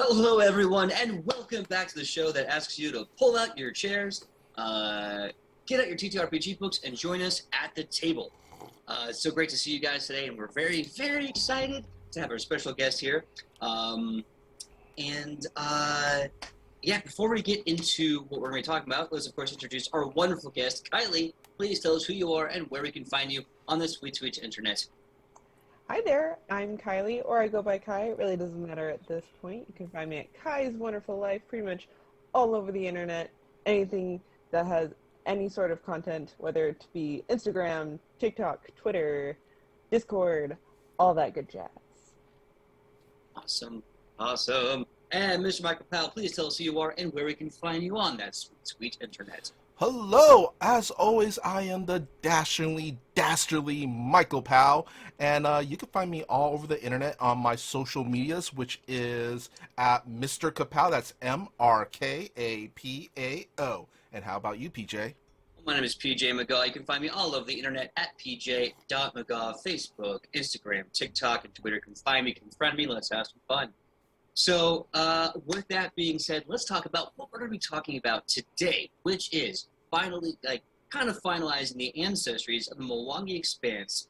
Hello, everyone, and welcome back to the show that asks you to pull out your chairs, get out your TTRPG books, and join us at the table. It's so great to see you guys today, and we're very, very excited to have our special guest here. Before we get into what we're going to be talking about, let's, of course, introduce our wonderful guest, Kylie. Please tell us who you are and where we can find you on the sweet, sweet internet. Hi there, I'm Kylie, or I go by Kai. It really doesn't matter at this point. You can find me at Kai's Wonderful Life pretty much all over the internet. Anything that has any sort of content, whether it be Instagram, TikTok, Twitter, Discord, all that good jazz. Awesome. And Mr. Michael Powell, please tell us who you are and where we can find you on that sweet, sweet internet. Hello! As always, I am the dastardly Michael Powell, and you can find me all over the internet on my social medias, which is at Mr. Kapow. That's MRKAPAO. And how about you, PJ? My name is PJ McGaw. You can find me all over the internet at pj.mcgaw, Facebook, Instagram, TikTok, and Twitter. You can find me, can friend me, let's have some fun. So, with that being said, let's talk about what we're going to be talking about today, which is finally, kind of finalizing the ancestries of the Mwangi Expanse,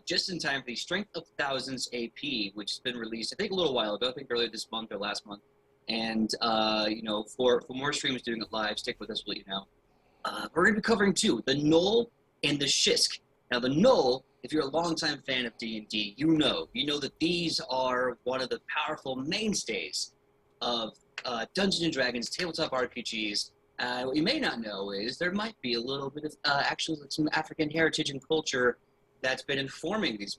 just in time for the Strength of Thousands AP, which has been released, I think, a little while ago, I think earlier this month or last month. And, for more streams doing it live, stick with us, we'll let you know. We're going to be covering two, the Gnoll and the Shisk. Now, the Gnoll, if you're a longtime fan of D&D, you know that these are one of the powerful mainstays of Dungeons & Dragons, tabletop RPGs. What you may not know is there might be a little bit of actually some African heritage and culture that's been informing these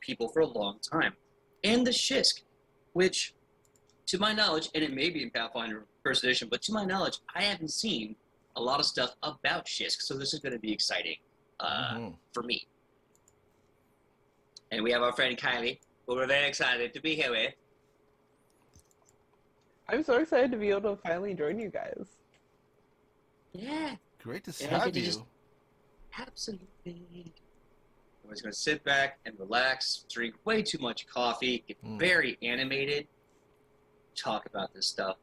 people for a long time. And the Shisk, which, to my knowledge, and it may be in Pathfinder First Edition, but to my knowledge, I haven't seen a lot of stuff about Shisk, so this is going to be exciting. For me. And we have our friend Kylie, who we're very excited to be here with. I'm so excited to be able to finally join you guys. Yeah. Great to have you. Absolutely. I'm just going to sit back and relax, drink way too much coffee, get very animated, talk about this stuff.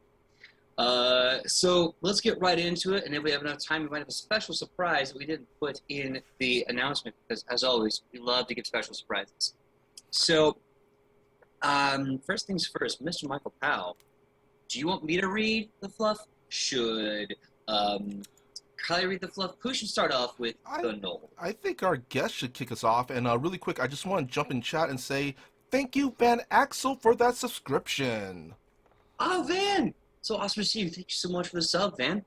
So let's get right into it, and if we have enough time, we might have a special surprise that we didn't put in the announcement, because, as always, we love to give special surprises. So, first things first, Mr. Michael Powell, do you want me to read the fluff? Should Kylie read the fluff? Who should start off with the Gnoll? I think our guest should kick us off, and really quick, I just want to jump in chat and say, thank you, Van Axel, for that subscription. Oh, Van! So awesome to see you. Thank you so much for the sub, Van.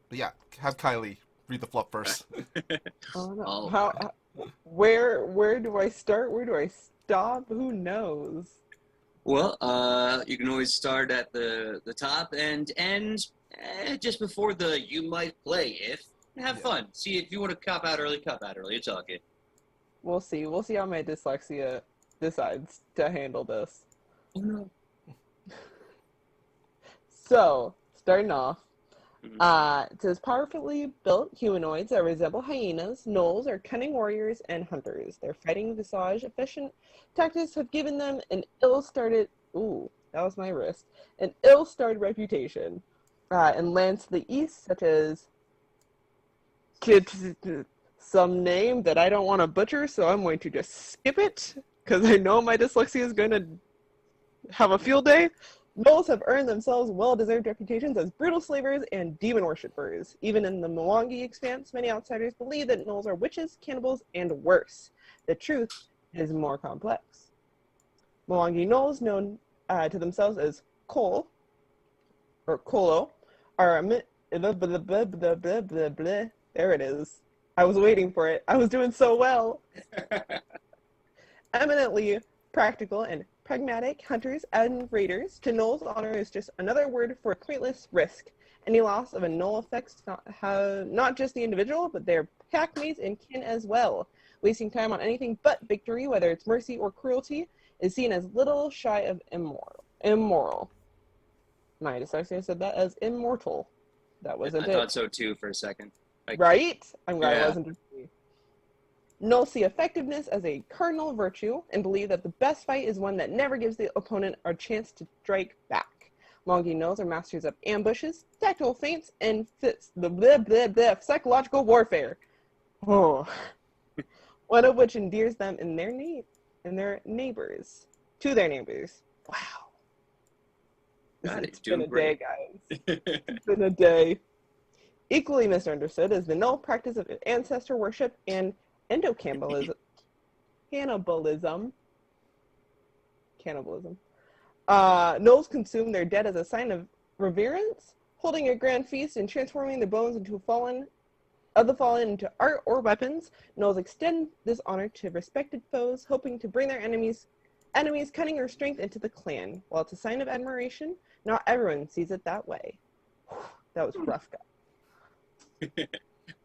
But yeah, have Kylie read the fluff first. Oh, no. Oh. Where do I start? Where do I stop? Who knows? Well, you can always start at the top and end just before the you might play if. Have fun. See, if you want to cop out early, cop out early. It's all good. We'll see. We'll see how my dyslexia decides to handle this. Oh, no. So, starting off, it says, powerfully built humanoids that resemble hyenas, gnolls are cunning warriors and hunters. Their fighting visage efficient tactics have given them an ill-started, ooh, that was my wrist, an ill-starred reputation. In lands to the east, such as some name that I don't want to butcher, so I'm going to just skip it, because I know my dyslexia is going to have a field day. Gnolls have earned themselves well-deserved reputations as brutal slavers and demon worshippers. Even in the Mwangi Expanse, many outsiders believe that gnolls are witches, cannibals, and worse. The truth is more complex. Mwangi gnolls, known to themselves as Kol, or Kolo, are there it is. I was waiting for it. I was doing so well. Eminently practical and pragmatic hunters and raiders. To gnolls, honor is just another word for pointless risk. Any loss of a gnoll affects not just the individual, but their packmates and kin as well. Wasting time on anything but victory, whether it's mercy or cruelty, is seen as little shy of immoral. My dyslexia said that as immortal. That wasn't it. I thought so too for a second. Right? I'm glad I wasn't. Gnolls see effectiveness as a cardinal virtue and believe that the best fight is one that never gives the opponent a chance to strike back. Mwangi Gnolls are masters of ambushes, tactical feints, and psychological warfare. Oh. One of which endears them to their neighbors. Wow. God, It's been a great. day, guys. It's been a day. Equally misunderstood is the Null practice of ancestor worship and endocannibalism. Cannibalism. Gnolls consume their dead as a sign of reverence, holding a grand feast and transforming their bones into the fallen into art or weapons. Gnolls extend this honor to respected foes, hoping to bring their enemies' cunning or strength into the clan. While it's a sign of admiration, not everyone sees it that way. That was rough, guys.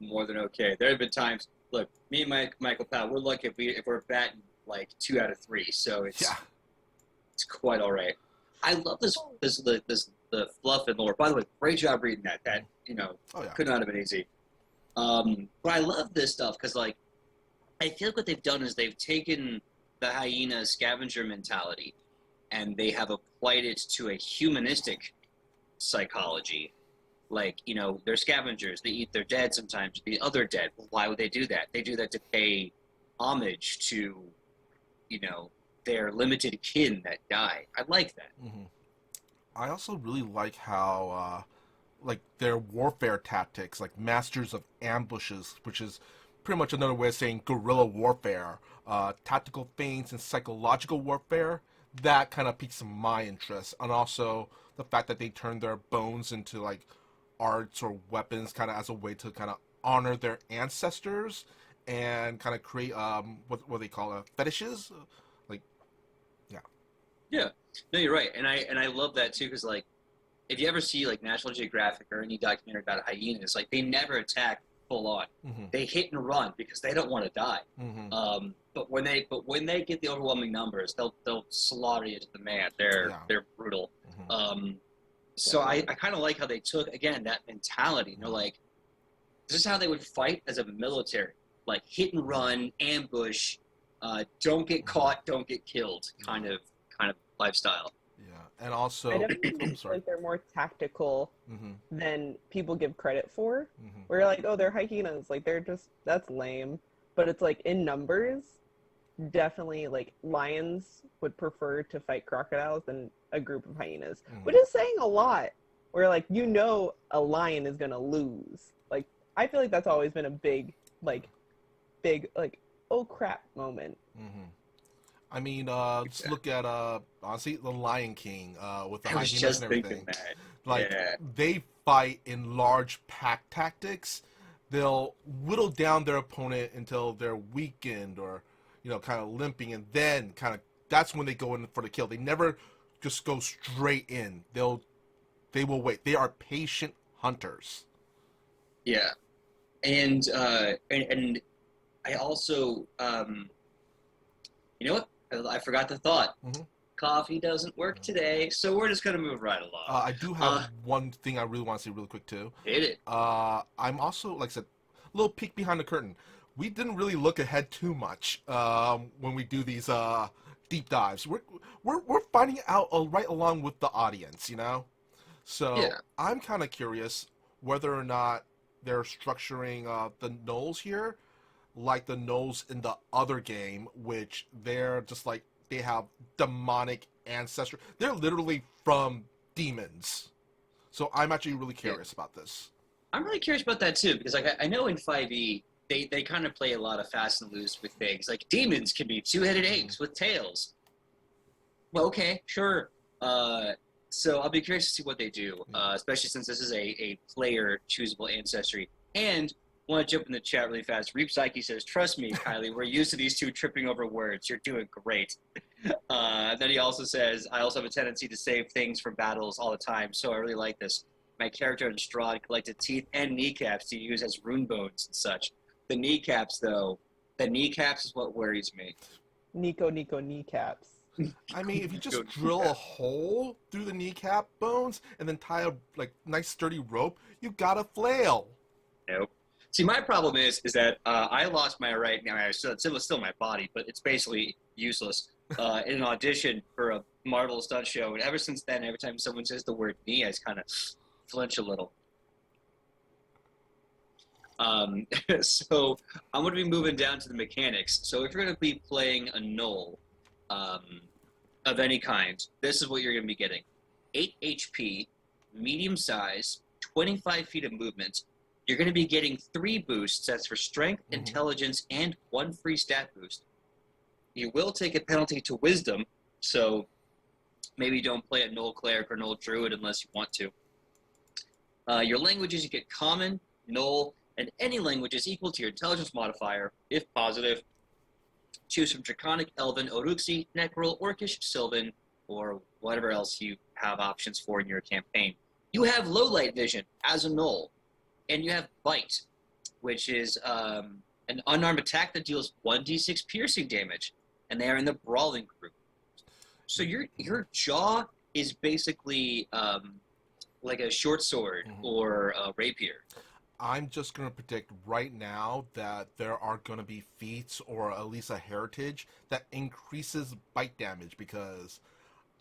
More than okay. There have been times. Look, me and Michael Powell, we're lucky if we're batting like 2 out of 3, so it's quite all right. I love the fluff and lore. By the way, great job reading that. That could not have been easy. But I love this stuff because like I feel like what they've done is they've taken the hyena scavenger mentality and they have applied it to a humanistic psychology. Like, they're scavengers. They eat their dead sometimes, the other dead. Well, why would they do that? They do that to pay homage to, their limited kin that die. I like that. Mm-hmm. I also really like how, their warfare tactics, like masters of ambushes, which is pretty much another way of saying guerrilla warfare, tactical feints and psychological warfare, that kind of piques my interest. And also the fact that they turn their bones into, like, arts or weapons kind of as a way to kind of honor their ancestors and kind of create what they call fetishes, yeah, no, you're right. And I love that too because like if you ever see like National Geographic or any documentary about hyenas, like they never attack full on. Mm-hmm. They hit and run because they don't want to die. Mm-hmm. But when they get the overwhelming numbers, they'll slaughter you to the man. They're brutal. Mm-hmm. So I kind of like how they took, again, that mentality. They're like, this is how they would fight as a military. Like, hit and run, ambush, don't get caught, don't get killed kind of lifestyle. Yeah, and also... I definitely feel like they're more tactical than people give credit for. Mm-hmm. Where you're like, oh, they're hyenas. Like, that's lame. But it's like, in numbers, definitely, like, lions would prefer to fight crocodiles than a group of hyenas, which is saying a lot. Where like a lion is gonna lose. Like I feel like that's always been a big oh crap moment. Mm-hmm. I mean, just look at honestly the Lion King with the I was hyenas just and everything. thinking that. Like they fight in large pack tactics. They'll whittle down their opponent until they're weakened or kind of limping, and then that's when they go in for the kill. They never just go straight in. They will wait. They are patient hunters. Yeah, and I also you know what? I forgot the thought. Mm-hmm. Coffee doesn't work today, so we're just gonna move right along. I do have one thing I really want to say really quick too. Hit it. I'm also, like I said, a little peek behind the curtain. We didn't really look ahead too much when we do these deep dives. We're finding out right along with the audience, So I'm kind of curious whether or not they're structuring the Gnolls here like the Gnolls in the other game, which they're just like they have demonic ancestry. They're literally from demons. So I'm actually really curious about this. I'm really curious about that too because like I know in 5e they kind of play a lot of fast and loose with things. Like demons can be two-headed apes with tails. Well, okay, sure. So I'll be curious to see what they do, especially since this is a player choosable ancestry. And want to jump in the chat really fast. Reap Psyche says, "Trust me, Kylie, we're used to these two tripping over words. You're doing great." Then he also says, "I also have a tendency to save things for battles all the time, so I really like this. My character in Strahd collected teeth and kneecaps to use as rune bones and such. The kneecaps, though, is what worries me." Nico kneecaps. I mean, if you just drill a hole through the kneecap bones and then tie a nice sturdy rope, you got a flail. Nope. See, my problem is that I lost my right now. It's still my body, but it's basically useless in an audition for a Marvel stunt show. And ever since then, every time someone says the word knee, I just kind of flinch a little. So I'm going to be moving down to the mechanics. So if you're going to be playing a Gnoll of any kind, this is what you're going to be getting. 8 HP, medium size, 25 feet of movement. You're going to be getting 3 boosts. That's for strength, intelligence, and 1 free stat boost. You will take a penalty to wisdom, so maybe don't play a Gnoll Cleric or Gnoll Druid unless you want to. Your languages, you get Common, Gnoll, and any languages equal to your intelligence modifier, if positive. Choose from Draconic, Elven, Oruxi, Necrol, Orcish, Sylvan, or whatever else you have options for in your campaign. You have low light vision as a Gnoll, and you have Bite, which is an unarmed attack that deals 1d6 piercing damage, and they are in the Brawling group. So your jaw is basically like a short sword or a rapier. I'm just going to predict right now that there are going to be feats or at least a heritage that increases bite damage, because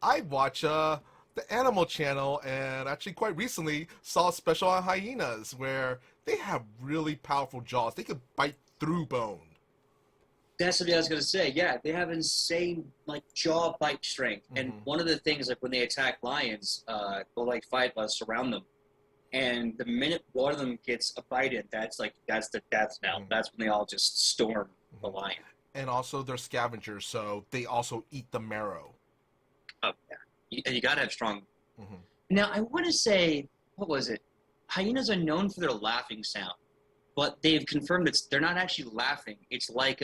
I watch the Animal Channel and actually quite recently saw a special on hyenas where they have really powerful jaws. They could bite through bone. That's what I was going to say. Yeah, they have insane like jaw bite strength. And one of the things, like when they attack lions, they'll like fight us around them. And the minute one of them gets a bite in, that's the death knell. That's when they all just storm the lion. And also they're scavengers, so they also eat the marrow. Oh, yeah. And you got to have strong. Now, I want to say, what was it? Hyenas are known for their laughing sound, but they've confirmed that they're not actually laughing. It's like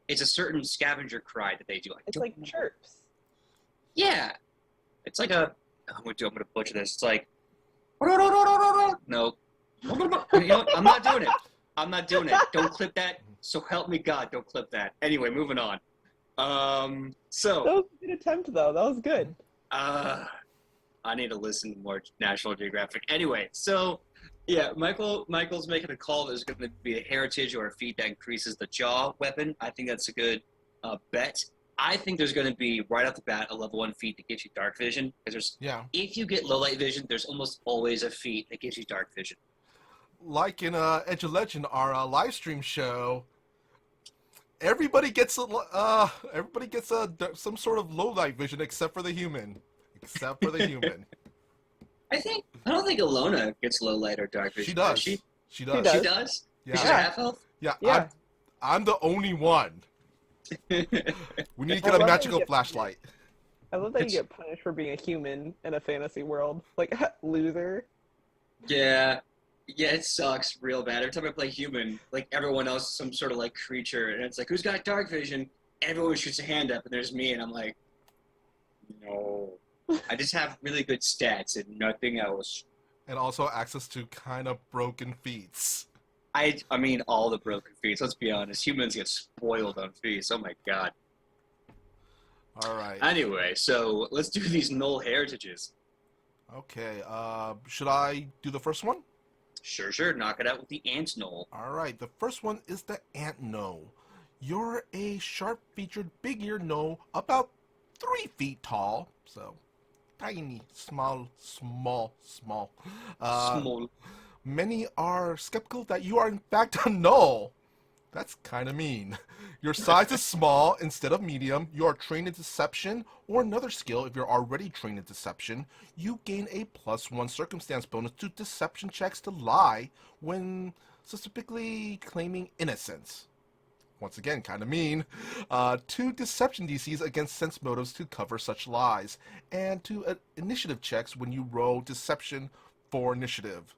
it's a certain scavenger cry that they do. It's like chirps. Yeah, it's like a. I'm gonna butcher this. It's like. No. You know what? I'm not doing it. I'm not doing it. Don't clip that. So help me God, don't clip that. Anyway, moving on. So. That was a good attempt, though. That was good. I need to listen to more National Geographic. Anyway, so yeah, Michael's making a call. There's going to be a heritage or a feat that increases the jaw weapon. I think that's a good bet. I think there's going to be right off the bat a level 1 feat that gives you dark vision. Because if you get low light vision, there's almost always a feat that gives you dark vision. Like in Edge of Legend, our live stream show, everybody gets some sort of low light vision except for the human. Except for the human. I don't think Alona gets low light or dark vision. She does. She does. She does? Yeah. She's a half elf? Yeah. I'm the only one. We need to get a magical flashlight. I love that you get punished for being a human in a fantasy world. Like, loser. Yeah, it sucks real bad. Every time I play human, like, everyone else is some sort of, like, creature, and it's like, who's got dark vision? Everyone shoots a hand up, and there's me, and I'm like, no. I just have really good stats and nothing else. And also access to kind of broken feats. I mean, all the broken feats. Let's be honest. Humans get spoiled on feats. Oh, my God. All right. Anyway, so let's do these Gnoll heritages. Okay. Should I do the first one? Sure. Knock it out with the Ant Gnoll. All right. The first one is the Ant Gnoll. You're a sharp-featured, big-eared Gnoll, about 3 feet tall. So, tiny, small. Small. Many are skeptical that you are in fact a Gnoll. That's kind of mean. Your size is small instead of medium. You are trained in deception or another skill. If you're already trained in deception, you gain a +1 circumstance bonus to deception checks to lie when specifically claiming innocence. Once again, kind of mean. 2 deception DCs against sense motives to cover such lies, and 2 initiative checks when you roll deception for initiative.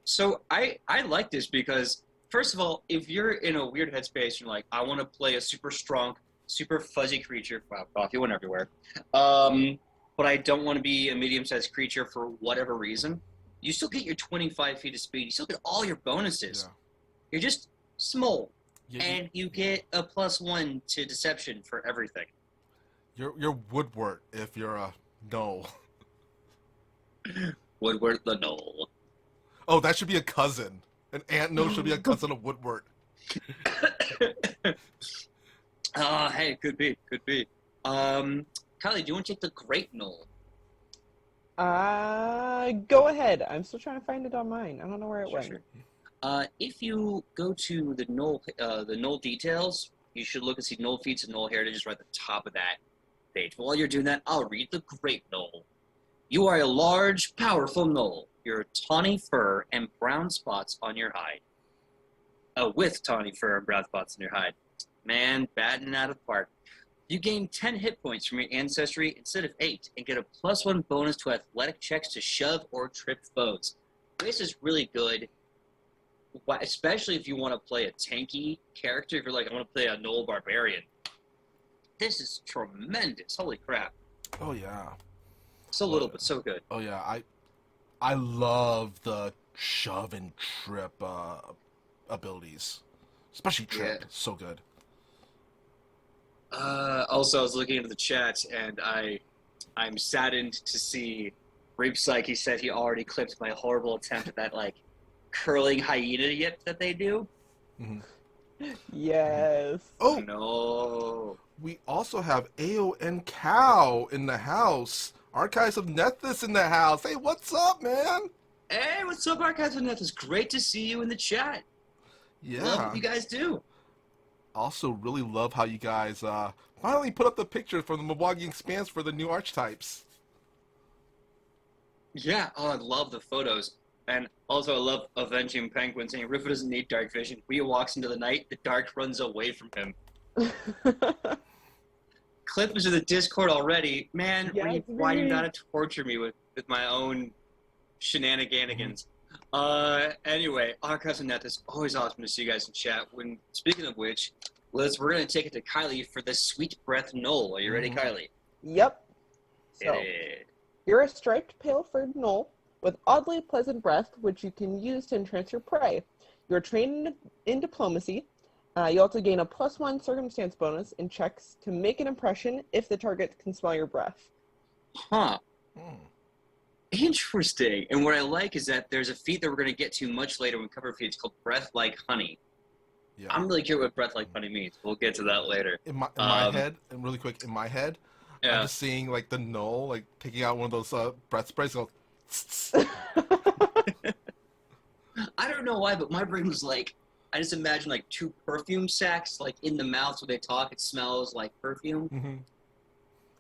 So I like this because, first of all, if you're in a weird headspace, you're like, I want to play a super strong, super fuzzy creature. Wow, coffee went everywhere. But I don't want to be a medium-sized creature for whatever reason. You still get your 25 feet of speed. You still get all your bonuses. Yeah. You're just small. Yeah, and you get a +1 to deception for everything. You're Woodward if you're a Gnoll. Woodward the Gnoll. Oh, that should be a cousin. An ant gnoll should be a cousin of Woodward. Hey, could be. Kylie, do you want to take the Great Gnoll? Go ahead. I'm still trying to find it on mine. I don't know where it went. Sure. If you go to the Gnoll details, you should look and see Gnoll feats and Gnoll heritages right at the top of that page. But while you're doing that, I'll read the Great Gnoll. You are a large, powerful Gnoll. Your tawny fur and brown spots on your hide. With tawny fur and brown spots on your hide. Man, batting out of the park. You gain 10 hit points from your ancestry instead of 8, and get a +1 bonus to athletic checks to shove or trip foes. This is really good, especially if you want to play a tanky character. If you're like, I want to play a Gnoll Barbarian. This is tremendous. Holy crap. Oh yeah. So little, but so good. Oh yeah, I love the shove and trip abilities, especially trip. Yeah. So good. Also, I was looking into the chat, and I'm saddened to see Reap Psyche said he already clipped my horrible attempt at that like curling hyena yip that they do. Mm-hmm. Yes. Oh no! We also have AO and Cow in the house. Archives of Nethys in the house. Hey, what's up, man? Hey, what's up, Archives of Nethys? Great to see you in the chat. Yeah. Love what you guys do. Also, really love how you guys finally put up the picture from the Mwangi Expanse for the new archetypes. Yeah, I love the photos. And also, I love Avenging Penguin saying, Riffo doesn't need dark vision. When he walks into the night, the dark runs away from him. Clip is in the Discord already. Man, Yes, why you really. gotta torture me with my own shenanigans? Anyway, Archives of Nethys, always awesome to see you guys in chat. Speaking of which, we're gonna take it to Kylie for the Sweet Breath Gnoll. Are you ready, Kylie? Yep. So, It you're a striped pale-furred gnoll with oddly pleasant breath, which you can use to entrance your prey. You're trained in diplomacy. You also gain a +1 circumstance bonus in checks to make an impression if the target can smell your breath. Huh. Hmm. Interesting. And what I like is that there's a feat that we're going to get to much later when we cover feats called Breath Like Honey. Yeah. I'm really curious what Breath Like Honey means. We'll get to that later. In my head, and really quick, in my head, Yeah. I'm just seeing like the Null like taking out one of those breath sprays. And I don't know why, but my brain was like, I just imagine like 2 perfume sacs like in the mouth when they talk. It smells like perfume. mm-hmm.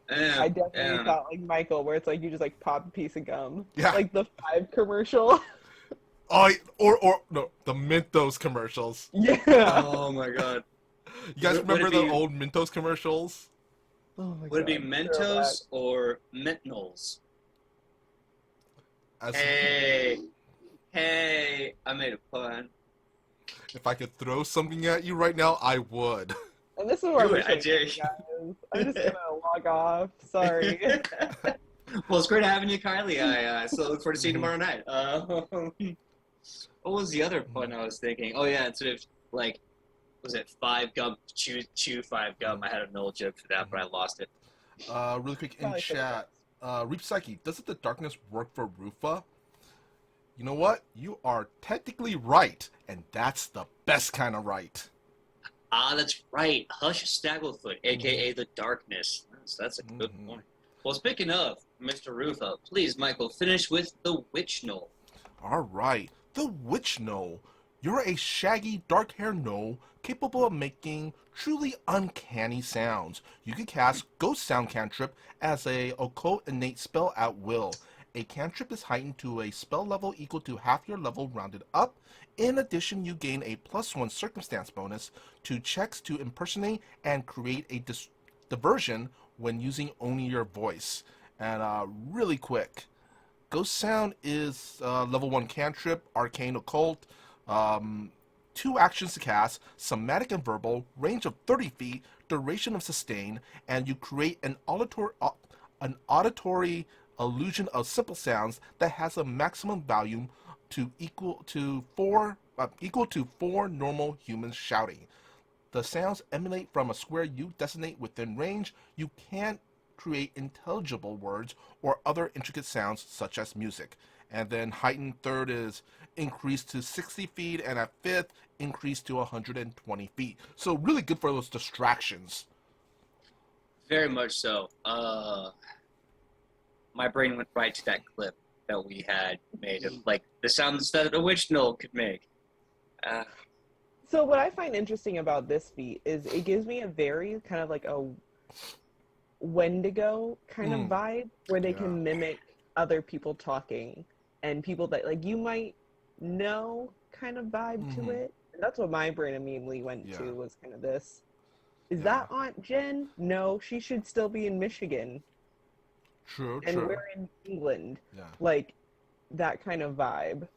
I definitely thought like Michael, where it's like you just like pop a piece of gum. Yeah. Like the 5 commercial. Oh, or no, the Mentos commercials. Yeah. Oh my god. You guys Would it remember the be- old Mentos commercials? Oh my Would it be God. Mentos or Mentnols? As Hey, I made a pun. if I could throw something at you right now, I would. And this is where Do we're it, I dare you. guys. I'm just gonna log off. Sorry. Well, it's great having you, Kylie. I still look forward to seeing you tomorrow night. What was the other pun I was thinking? Oh yeah, instead of like, was it 5 gum? Chew 5 gum. I had a Null joke for that, but I lost it. Really quick in Probably for the chat, Reap Psyche, doesn't the darkness work for Rufa? You know what? You are technically right, and that's the best kind of right. That's right. Hush Snagglefoot, aka the Darkness. That's a good point. Well, speaking of Mr. Rufa, please, Michael, finish with the Witch Gnoll. All right, the Witch Gnoll. You're a shaggy, dark-haired gnoll capable of making truly uncanny sounds. You can cast Ghost Sound Cantrip as a occult innate spell at will. A cantrip is heightened to a spell level equal to half your level rounded up. In addition, you gain a +1 circumstance bonus to checks to impersonate and create a diversion when using only your voice. And really quick, Ghost Sound is level 1 cantrip, arcane occult, 2 actions to cast, somatic and verbal, range of 30 feet, duration of sustain, and you create an auditory illusion of simple sounds that has a maximum volume equal to 4 normal humans shouting. The sounds emanate from a square you designate within range. You can't create intelligible words or other intricate sounds such as music. And then heightened third is increased to 60 feet, and at fifth, increased to 120 feet. So really good for those distractions. Very much so. My brain went right to that clip that we had made of like the sounds that a witch Null could make. So what I find interesting about this feat is it gives me a very kind of like a Wendigo kind of vibe where they can mimic other people talking and people that like you might know kind of vibe to it. And that's what my brain immediately went to was kind of this. Is that Aunt Jen? No, she should still be in Michigan. True. And we're in England. Yeah. Like that kind of vibe.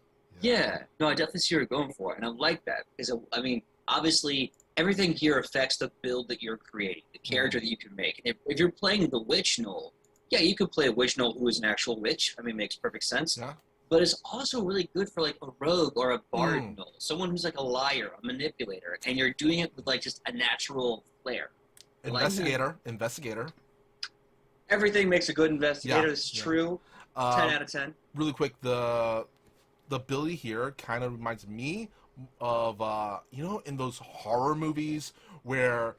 Yeah. No, I definitely see what you're going for. And I like that. Because, I mean, obviously, everything here affects the build that you're creating, the character that you can make. And if you're playing the witch Null, yeah, you could play a witch Null who is an actual witch. I mean, it makes perfect sense. Yeah. But it's also really good for, like, a rogue or a bard Null. Someone who's, like, a liar, a manipulator. And you're doing it with, like, just a natural flair. Investigator. Everything makes a good investigator. Yeah. It's true. 10 out of 10. Really quick, the ability here kind of reminds me of, in those horror movies where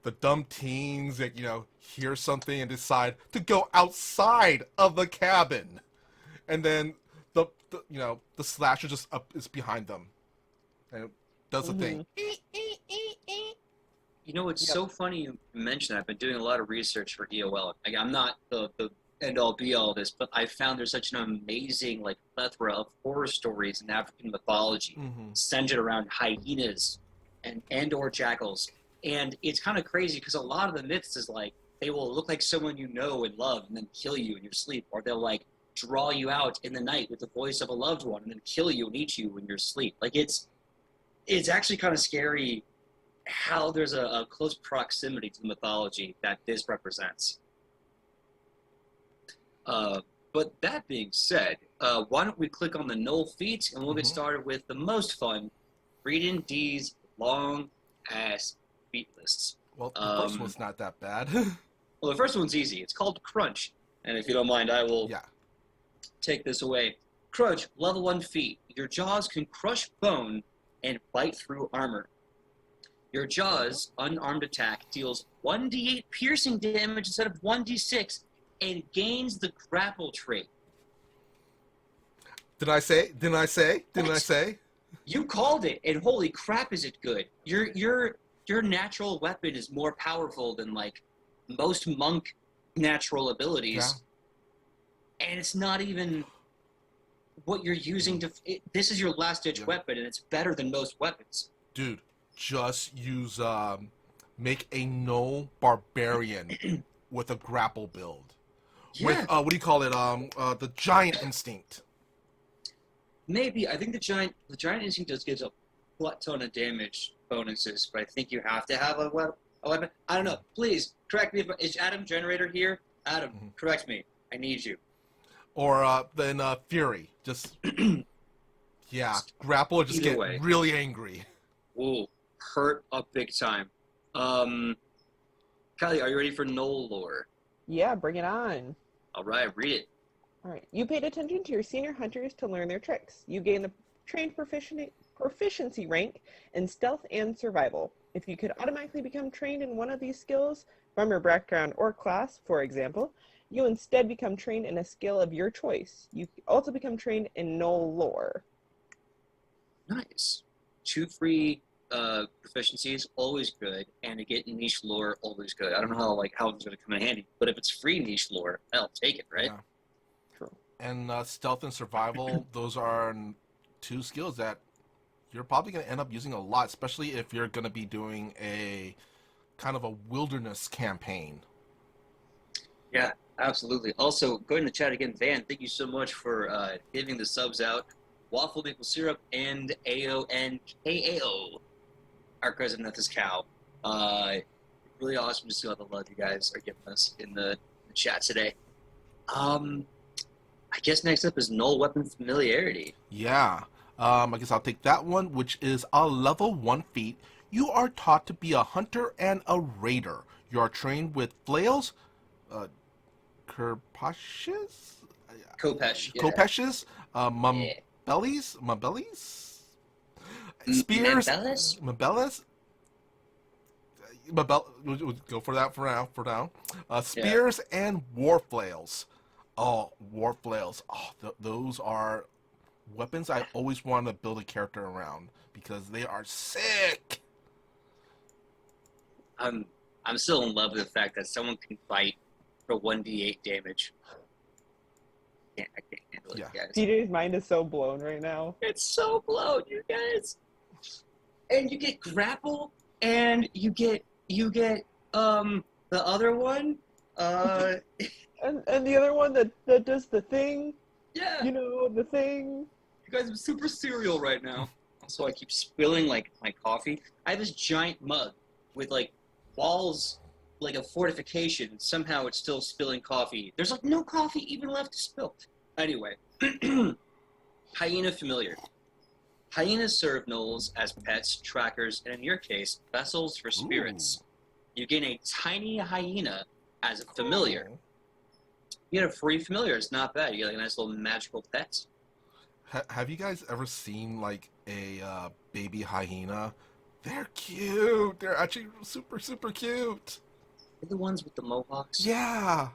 the dumb teens that, hear something and decide to go outside of the cabin. And then the slasher just is behind them. And it does a thing. You know, it's so funny you mention that. I've been doing a lot of research for EOL. Like, I'm not the end-all be-all of this, but I found there's such an amazing, like, plethora of horror stories in African mythology centered around hyenas and or jackals. And it's kind of crazy because a lot of the myths is, like, they will look like someone you know and love and then kill you in your sleep. Or they'll, like, draw you out in the night with the voice of a loved one and then kill you and eat you in your sleep. Like, it's actually kind of scary how there's a close proximity to the mythology that this represents. But that being said, why don't we click on the Null feats and we'll get started with the most fun, reading D's long-ass feat lists. Well, the first one's not that bad. Well, the first one's easy. It's called Crunch. And if you don't mind, I will take this away. Crunch, level 1 feat. Your jaws can crush bone and bite through armor. Your jaws, unarmed attack, deals 1d8 piercing damage instead of 1d6 and gains the grapple trait. Didn't I say? You called it, and holy crap, is it good. Your natural weapon is more powerful than, like, most monk natural abilities. Yeah. And it's not even what you're using to... this is your last-ditch weapon, and it's better than most weapons. Dude, just use... make a Gnoll barbarian with a grapple build. Yeah. With, what do you call it? The giant instinct. Maybe. I think the giant instinct does give a butt ton of damage bonuses, but I think you have to have a weapon. I don't know. Please, correct me. Is Adam Generator here? Adam, correct me. I need you. Or then Fury. Just, grapple, just get really angry. Ooh, hurt up big time. Kylie, are you ready for Gnoll Lore? Yeah, bring it on. All right, read it. All right. You paid attention to your senior hunters to learn their tricks. You gain the trained proficiency rank in stealth and survival. If you could automatically become trained in one of these skills from your background or class, for example, you instead become trained in a skill of your choice. You also become trained in Gnoll Lore. Nice. 2 free proficiencies, always good, and to get niche lore, always good. I don't know how it's going to come in handy, but if it's free niche lore, I'll take it, right? Yeah. True. And stealth and survival, those are 2 skills that you're probably going to end up using a lot, especially if you're going to be doing a kind of a wilderness campaign. Yeah, absolutely. Also, going to the chat again, Van, thank you so much for giving the subs out. Waffle Maple Syrup and AONKAO. Our cousin at this cow. Really awesome to see all the love you guys are giving us in the chat today. I guess next up is Null Weapon Familiarity. Yeah. I guess I'll take that one, which is a level 1 feat. You are taught to be a hunter and a raider. You are trained with flails, Kerpashes? Kopesh. Yeah. Kopeshes? Yeah. Mabellis? Spears? Mabellis? Mabellis? We'll go for that for now. Yeah. Spears and war flails. Oh, war flails. Oh, those are weapons I always want to build a character around because they are sick. I'm still in love with the fact that someone can fight for 1d8 damage. I can't handle it, guys. TJ's mind is so blown right now. It's so blown, you guys. And you get grapple, and you get the other one. And the other one that does the thing. Yeah. You know, the thing. You guys are super cereal right now. Also, I keep spilling like my coffee. I have this giant mug with like walls, like a fortification. And somehow it's still spilling coffee. There's like no coffee even left to spill. Anyway, Hyena Familiar. Hyenas serve gnolls as pets, trackers, and in your case, vessels for spirits. You gain a tiny hyena as a familiar. You get a free familiar. It's not bad. You get like a nice little magical pet. Have you guys ever seen like a baby hyena? They're cute. They're actually super, super cute. They're the ones with the mohawks. Yeah.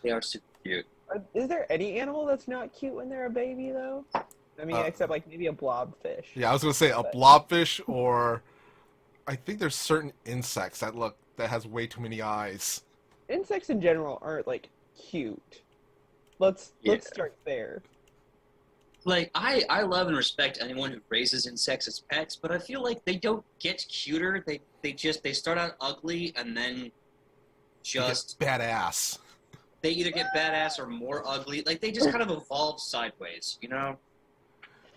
They are super cute. Is there any animal that's not cute when they're a baby, though? I mean, except like maybe a blobfish. Yeah, I was gonna say a blobfish, or I think there's certain insects that has way too many eyes. Insects in general aren't like cute. Let's start there. Like I love and respect anyone who raises insects as pets, but I feel like they don't get cuter. They start out ugly and then just badass. They either get badass or more ugly. Like they just kind of evolve sideways, you know?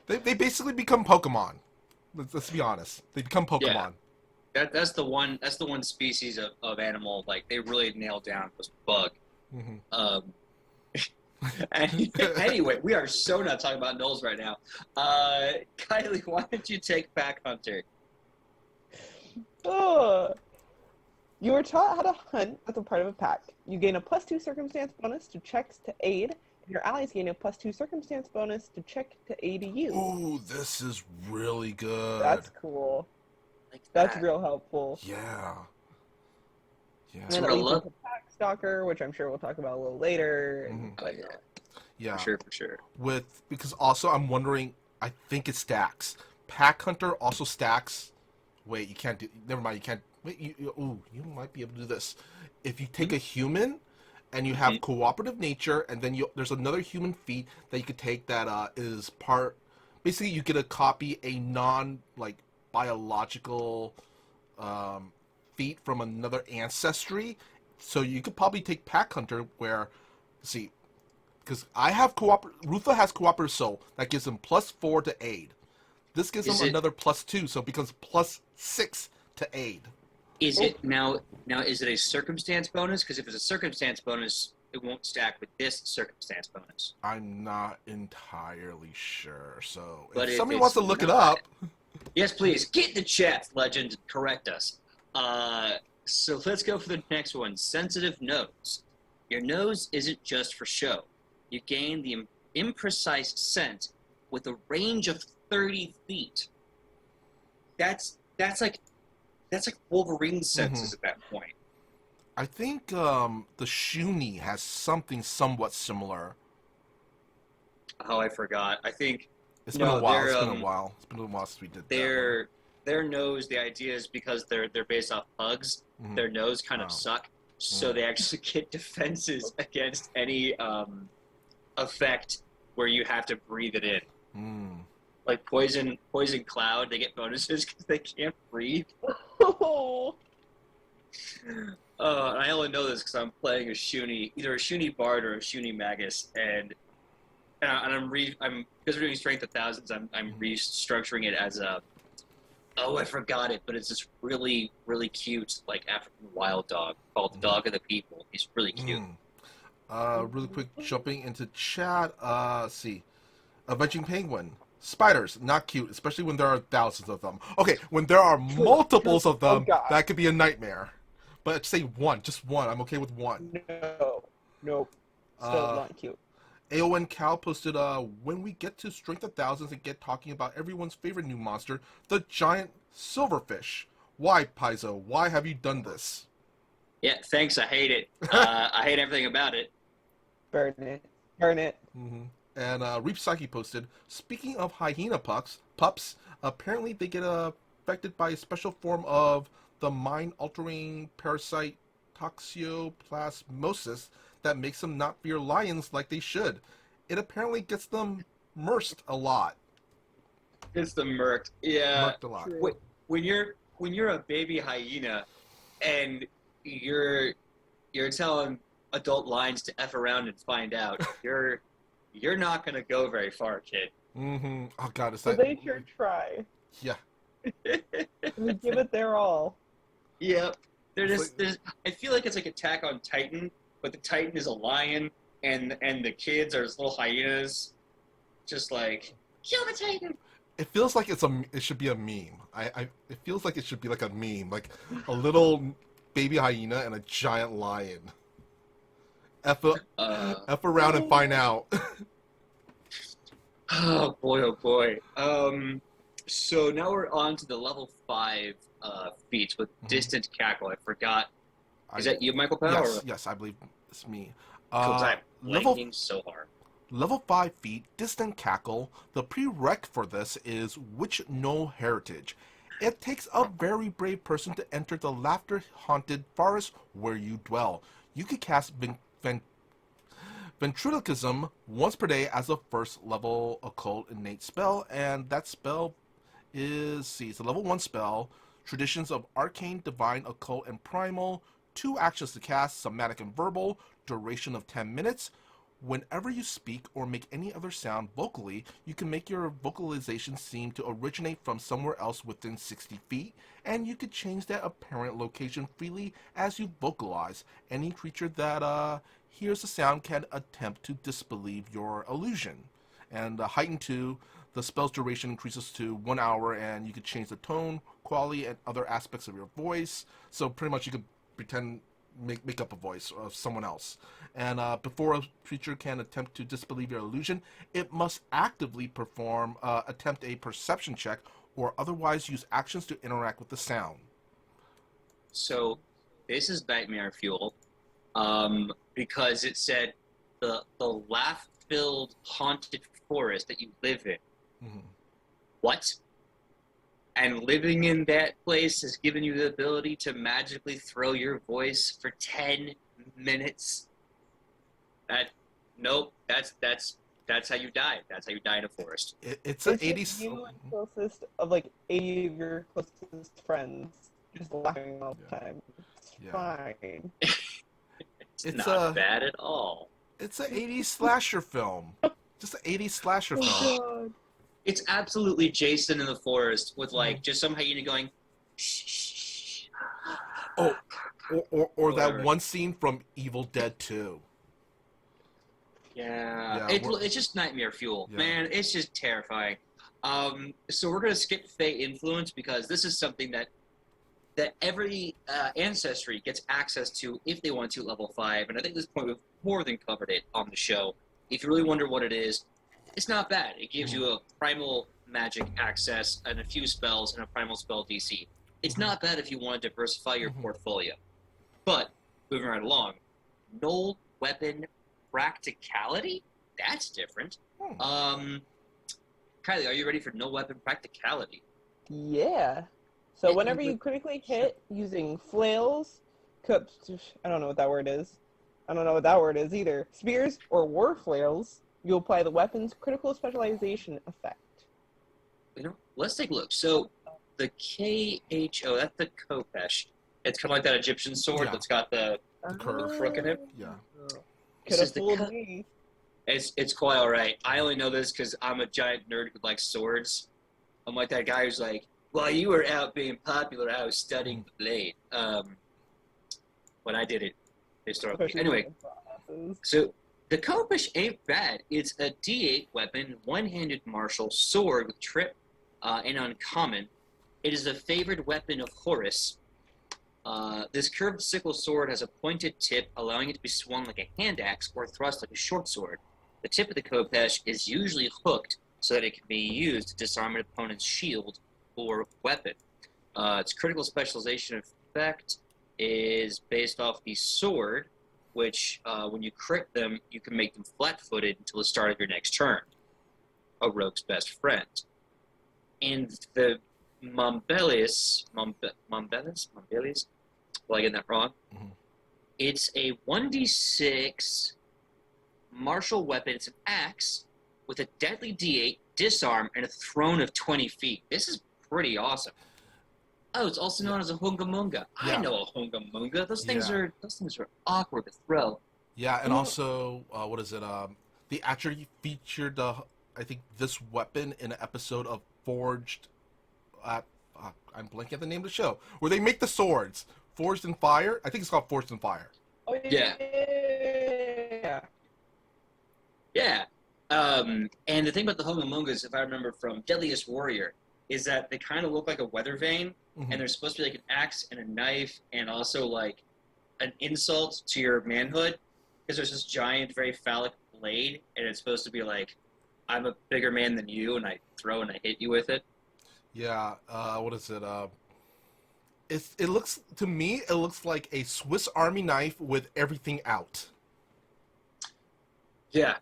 They basically become Pokemon. Let's be honest. They become Pokemon. Yeah. That's the one species of animal like they really nailed down was bug. Mm-hmm. Anyway, we are so not talking about gnolls right now. Kylie, why don't you take Pack Hunter? Oh. You are taught how to hunt as a part of a pack. You gain a +2 circumstance bonus to checks to aid, and your allies gain a +2 circumstance bonus to check to aid you. Ooh, this is really good. That's cool. Like That's that. real helpful. Yeah. Yeah. And then it leads into Pax Stalker, which I'm sure we'll talk about a little later. Mm-hmm. Oh, yeah. Yeah. For sure. Because also I'm wondering, I think it stacks. Pack Hunter also stacks. Wait, you can't do. Never mind. You can't. Wait, you might be able to do this. If you take a human, and you have cooperative nature, and then there's another human feat that you could take that is part. Basically, you get to copy a biological feat from another ancestry. So you could probably take Pack Hunter, where, see, because I have Rutha has cooperative soul that gives him +4 to aid. This gives him another +2, so it becomes +6 to aid. Is it now? Is it a circumstance bonus? Because if it's a circumstance bonus, it won't stack with this circumstance bonus. I'm not entirely sure. So But if if somebody it's wants to look it not- up, Yes, please get in the chat, legend. Correct us. So let's go for the next one. Sensitive nose. Your nose isn't just for show. You gain the imprecise scent with a range of 30 feet. That's like Wolverine's senses at that point. I think the Shuni has something somewhat similar. Oh, I forgot. I think It's been a while. It's been a while since we did that. Their nose. The idea is because they're based off pugs. Mhm. Their nose kind of suck, so they actually get defenses against any effect where you have to breathe it in. Mm. Like poison cloud, they get bonuses because they can't breathe. Oh. And I only know this because I'm playing a Shuni, either a Shuni Bard or a Shuni Magus, and I'm because we're doing Strength of Thousands, I'm restructuring it as a. Oh, I forgot it, but it's this really, really cute, like, African wild dog called the Dog of the People. He's really cute. Really quick, jumping into chat. Let's see. Avenging Penguin. Spiders, not cute, especially when there are thousands of them. Okay, when there are multiples of them, that could be a nightmare. But say one, just one. I'm okay with one. No. Nope. Still not cute. AON Cal posted, when we get to Strength of Thousands and get talking about everyone's favorite new monster, the giant silverfish. Why, Paizo? Why have you done this? Yeah, thanks. I hate it. I hate everything about it. Burn it. Burn it. Mm-hmm. And Reap Psyche posted, speaking of hyena pups, apparently they get affected by a special form of the mind-altering parasite toxoplasmosis that makes them not fear lions like they should. It apparently gets them murked a lot. It's the murked. Yeah. Murked a lot. When you're a baby hyena and you're telling adult lions to F around and find out, you're not gonna go very far, kid. Mm-hmm. Oh god, it's So like they sure try. yeah. We give it their all. Yep. There's I feel like it's like Attack on Titan, but the Titan is a lion and the kids are little hyenas. Just like kill the Titan. It feels like it should be a meme. It feels like it should be like a meme, like a little baby hyena and a giant lion. F around and find out. Oh boy. So now we're on to the level 5 feats with Distant Cackle. I forgot. Is that you, Michael Powell? Yes, I believe it's me. Because I'm level lagging so hard. Level 5 feat, Distant Cackle. The prereq for this is Witch Gnoll Heritage. It takes a very brave person to enter the laughter-haunted forest where you dwell. You can cast Ventriloquism once per day as a first level occult innate spell, and that spell is, it's a level 1 spell, Traditions of Arcane, Divine, Occult, and Primal, 2 actions to cast, Somatic and Verbal, duration of 10 minutes. Whenever you speak or make any other sound vocally, you can make your vocalization seem to originate from somewhere else within 60 feet, and you can change that apparent location freely as you vocalize. Any creature that hears the sound can attempt to disbelieve your illusion. And heightened 2, the spell's duration increases to 1 hour, and you can change the tone, quality, and other aspects of your voice. So pretty much you could pretend, make up a voice of someone else. And before a creature can attempt to disbelieve your illusion, it must actively attempt a perception check, or otherwise use actions to interact with the sound. So this is nightmare fuel, because it said the laugh-filled haunted forest that you live in. Mm-hmm. What? And living in that place has given you the ability to magically throw your voice for 10 minutes. Nope. That's how you die. That's how you die in a forest. It's an 80s. You and closest of like 80 of your closest friends just laughing all the time. It's fine. It's not bad at all. It's an 80s slasher film. Just an 80s slasher film. God. It's absolutely Jason in the forest with like just some hyena going. Shh, shh, shh. Oh, or that one scene from Evil Dead 2. Yeah, it's just nightmare fuel, man. It's just terrifying. So we're gonna skip Fey Influence because this is something that every ancestry gets access to if they want to level 5, and I think at this point we've more than covered it on the show. If you really wonder what it is, it's not bad. It gives you a primal magic access and a few spells and a primal spell DC. It's not bad if you want to diversify your portfolio. But moving right along, Gnoll Weapon Practicality? That's different. Kylie, are you ready for Gnoll Weapon Practicality? Yeah. So whenever you critically hit using flails, cups, I don't know what that word is. I don't know what that word is either. Spears or war flails, you apply the weapon's critical specialization effect. Let's take a look. So the KHO, that's the Kopesh. It's kind of like that Egyptian sword that's got the crook in it. Yeah. Could have fooled me. It's quite all right. I only know this because I'm a giant nerd who likes swords. I'm like that guy who's like, while you were out being popular, I was studying the blade. When I did it historically. Especially Anyway, so the Kopesh ain't bad. It's a D8 weapon, one-handed martial sword with trip and uncommon. It is the favored weapon of Horus. This curved sickle sword has a pointed tip, allowing it to be swung like a hand axe or thrust like a short sword. The tip of the khopesh is usually hooked so that it can be used to disarm an opponent's shield or weapon. Its critical specialization effect is based off the sword, which, when you crit them, you can make them flat-footed until the start of your next turn. A rogue's best friend. And the Mombelius, well, I get that wrong. Mm-hmm. It's a 1d6 martial weapon. It's an axe with a deadly d8, disarm, and a thrown of 20 feet. This is pretty awesome. Oh, it's also known as a hungamunga. Yeah. I know a hungamunga. Those things Yeah. are awkward to throw. Yeah, and also, what is it? They actually featured, I think, this weapon in an episode of Forged. I'm blanking at the name of the show, where they make the swords. Forged in Fire. I think it's called Forged in Fire. Oh, Yeah. Yeah. Yeah. And the thing about the hungamungas, if I remember from Deadliest Warrior, is that they kind of look like a weather vane, Mhm. and they're supposed to be like an axe and a knife, and also like an insult to your manhood, because there's this giant, very phallic blade, and it's supposed to be like, I'm a bigger man than you, and I throw and I hit you with it. Yeah, what is it? It looks, to me, it looks like a Swiss Army knife with everything out. Yeah.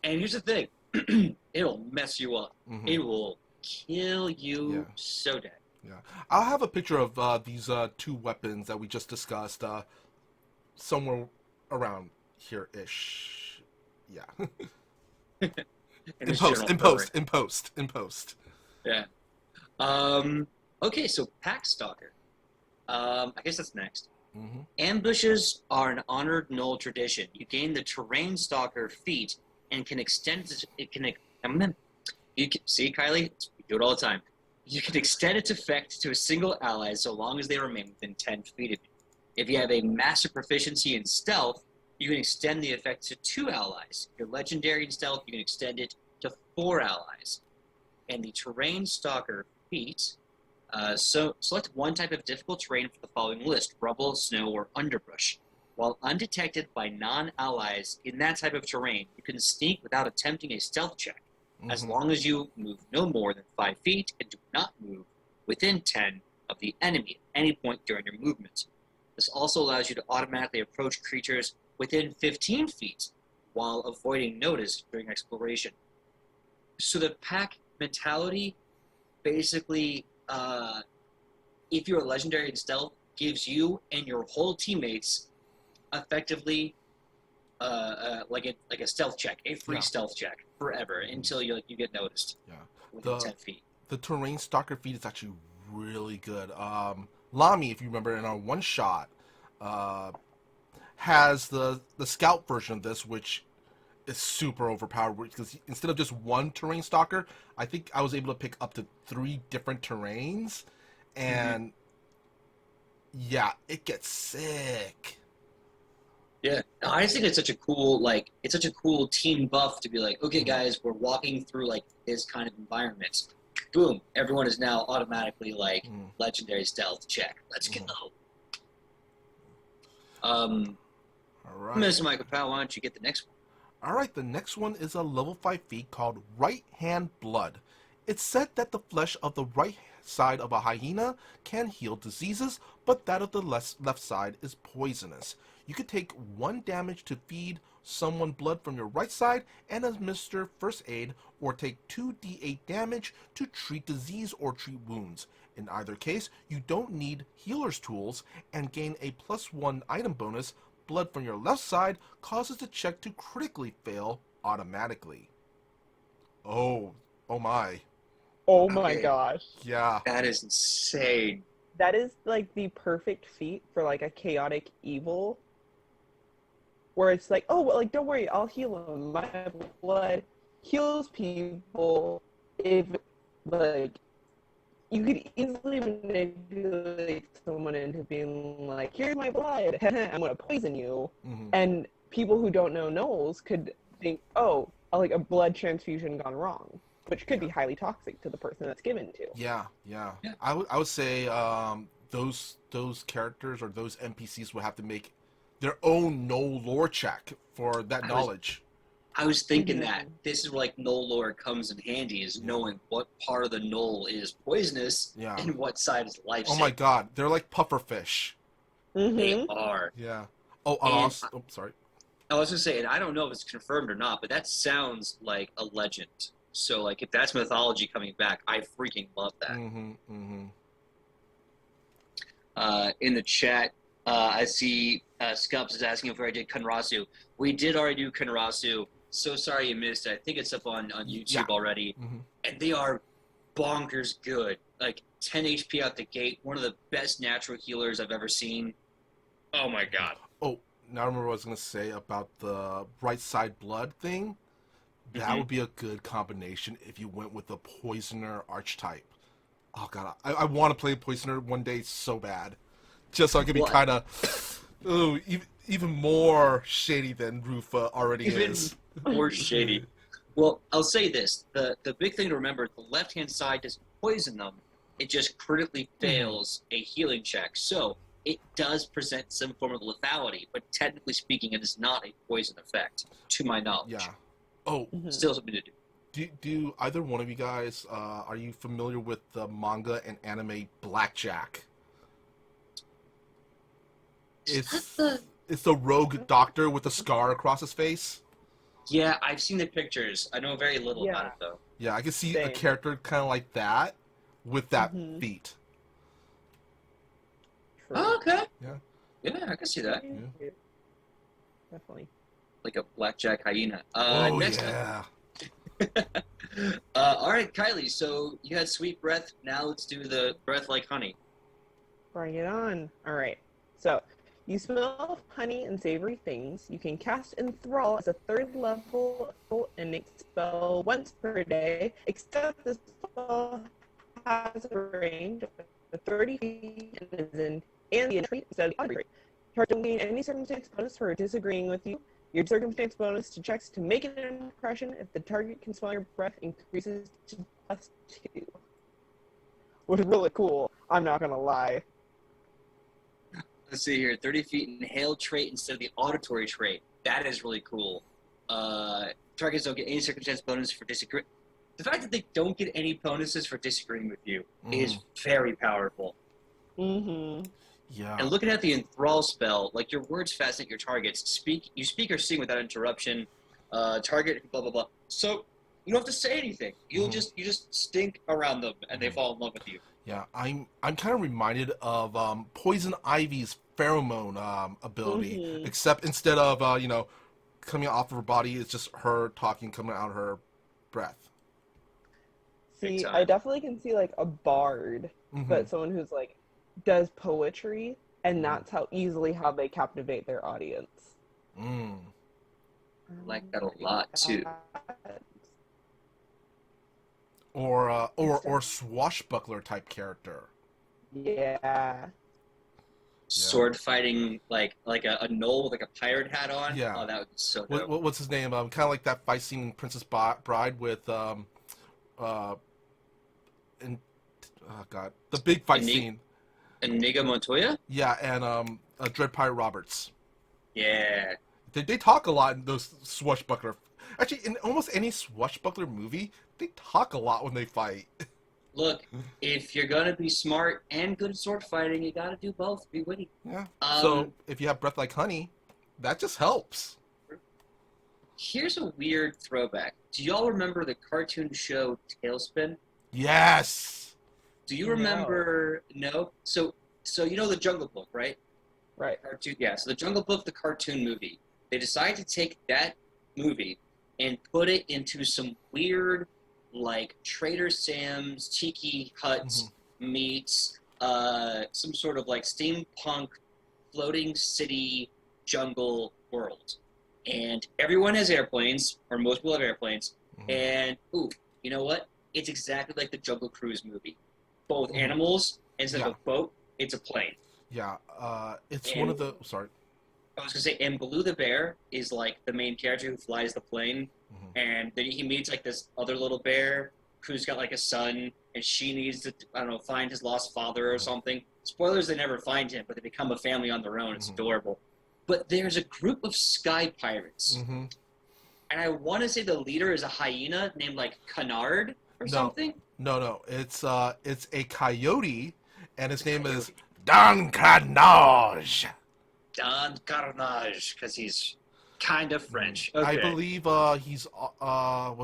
And here's the thing. It'll mess you up. Mhm. It will kill you Yeah. so dead. Yeah, I'll have a picture of these two weapons that we just discussed somewhere around here-ish. Yeah. And in it's post, general in furry. post, in post, in post. Yeah. Okay, so Pax Stalker. I guess that's next. Mm-hmm. Ambushes are an honored Gnoll tradition. You gain the Terrain Stalker feat and can extend it. You can see, Kylie, we do it all the time. You can extend its effect to a single ally so long as they remain within 10 feet of you. If you have a massive proficiency in stealth, you can extend the effect to 2 allies. If you're legendary in stealth, you can extend it to 4 allies. And the Terrain Stalker feat, so select one type of difficult terrain for the following list: rubble, snow, or underbrush. While undetected by non-allies in that type of terrain, you can sneak without attempting a stealth check, as Mhm. long as you move no more than 5 feet and do not move within 10 of the enemy at any point during your movement. This also allows you to automatically approach creatures within 15 feet while avoiding notice during exploration. So the pack mentality basically, if you're a legendary in stealth, gives you and your whole teammates effectively like a stealth check, a free Yeah. stealth check forever until you get noticed Yeah. within 10 feet. The Terrain Stalker feat is actually really good. Lami, if you remember, in our one shot, has the scout version of this, which is super overpowered. Because instead of just one Terrain Stalker, I think I was able to pick up to 3 different terrains, and yeah, it gets sick. Yeah, I just think it's such a cool team buff to be like, okay, guys, we're walking through like this kind of environment. Boom, everyone is now automatically like legendary stealth check. Let's go. All right. Mr. Michael Powell, why don't you get the next one? All right, the next one is a level 5 feat called Right Hand Blood. It's said that the flesh of the right side of a hyena can heal diseases, but that of the left side is poisonous. You can take 1 damage to feed someone blood from your right side and administer first aid, or take 2d8 damage to treat disease or treat wounds. In either case, you don't need healer's tools and gain a +1 item bonus. Blood from your left side causes the check to critically fail automatically. Oh my. Oh my Okay. gosh. Yeah. That is insane. That is like the perfect feat for like a chaotic evil. Where it's like, oh, well, like, don't worry, I'll heal him. My blood heals people. If, like, you could easily manipulate someone into being like, here's my blood, I'm going to poison you. Mm-hmm. And people who don't know Gnolls could think, oh, like a blood transfusion gone wrong, which could be highly toxic to the person that's given to. Yeah. I would say those characters or those NPCs would have to make their own Gnoll lore check for that knowledge. I was thinking that this is where like Gnoll lore comes in handy, is knowing what part of the Gnoll is poisonous and what side is life. Oh my god, they're like pufferfish. They are. Yeah. Oh, sorry. I was gonna say, and I don't know if it's confirmed or not, but that sounds like a legend. So, like, if that's mythology coming back, I freaking love that. In the chat, I see Scups is asking if we already did Kunrasu. We did already do Kunrasu. So sorry you missed it. I think it's up on YouTube already. And they are bonkers good. Like, 10 HP out the gate. One of the best natural healers I've ever seen. Oh, my God. Oh, now I remember what I was going to say about the right side blood thing. That would be a good combination if you went with the Poisoner archetype. Oh, God. I want to play Poisoner one day so bad. Just so I can be kind of... even more shady than Rufa already is. More shady. Well, I'll say this. The big thing to remember, the left-hand side doesn't poison them. It just critically fails a healing check. So it does present some form of lethality, but technically speaking, it is not a poison effect, to my knowledge. Yeah. Oh. Still something to do. Do either one of you guys, are you familiar with the manga and anime Blackjack? It's the rogue doctor with a scar across his face. Yeah, I've seen the pictures. I know very little about it, though. Yeah, I can see a character kind of like that with that feat. Oh, okay. Yeah. Yeah, I can see that. Yeah. Definitely. Like a blackjack hyena. Next yeah. All right, Kylie, so you had sweet breath. Now let's do the breath like honey. Bring it on. All right. So, you smell honey and savory things. You can cast Enthrall as a 3rd level and make spell once per day, except this spell has a range of 30 feet and is in the entry instead of the entry. Target don't gain any circumstance bonus for disagreeing with you. Your circumstance bonus to checks to make an impression if the target can smell your breath increases to +2. Which is really cool. I'm not gonna lie. Let's see here. 30 feet inhale trait instead of the auditory trait. That is really cool. Targets don't get any circumstance bonus for disagreeing. The fact that they don't get any bonuses for disagreeing with you is very powerful. Yeah. And looking at the enthrall spell, like your words fascinate your targets. You speak or sing without interruption. Target blah blah blah. So you don't have to say anything. You just stink around them, and they fall in love with you. Yeah, I'm kind of reminded of Poison Ivy's pheromone ability, except instead of coming off of her body, it's just her talking coming out of her breath. See, I definitely can see like a bard, but someone who's like does poetry, and that's how they captivate their audience. I like that a lot too. Or swashbuckler type character. Yeah. Sword fighting like a gnoll with like a pirate hat on. Yeah. Oh, that would be so dope. What's his name? Kind of like that fight scene in Princess Bride with the big fight scene. Inigo Montoya? Yeah, and Dread Pirate Roberts. Yeah. They talk a lot in those swashbuckler. Actually, in almost any swashbuckler movie, they talk a lot when they fight. Look, if you're gonna be smart and good at sword fighting, you gotta do both. Be witty. Yeah. So if you have breath like honey, that just helps. Here's a weird throwback. Do y'all remember the cartoon show Tailspin? Yes. Do you remember? No. So you know the Jungle Book, right? Right. Cartoon. Yeah. So the Jungle Book, the cartoon movie. They decided to take that movie and put it into some weird, like Trader Sam's Tiki Huts meets some sort of like steampunk floating city jungle world. And everyone has airplanes, or most people have airplanes. And, you know what? It's exactly like the Jungle Cruise movie. Both animals, instead of a boat, it's a plane. Yeah, it's one of the... Sorry. I was going to say, and Baloo the bear is like the main character who flies the plane. And then he meets like this other little bear who's got like a son, and she needs to, I don't know, find his lost father or something. Spoilers, they never find him, but they become a family on their own. It's adorable. But there's a group of sky pirates. Mm-hmm. And I want to say the leader is a hyena named, like, Canard or something? No. It's a coyote, and his name is Don Carnage. Don Carnage, because he's kind of French. Okay. I believe he's well,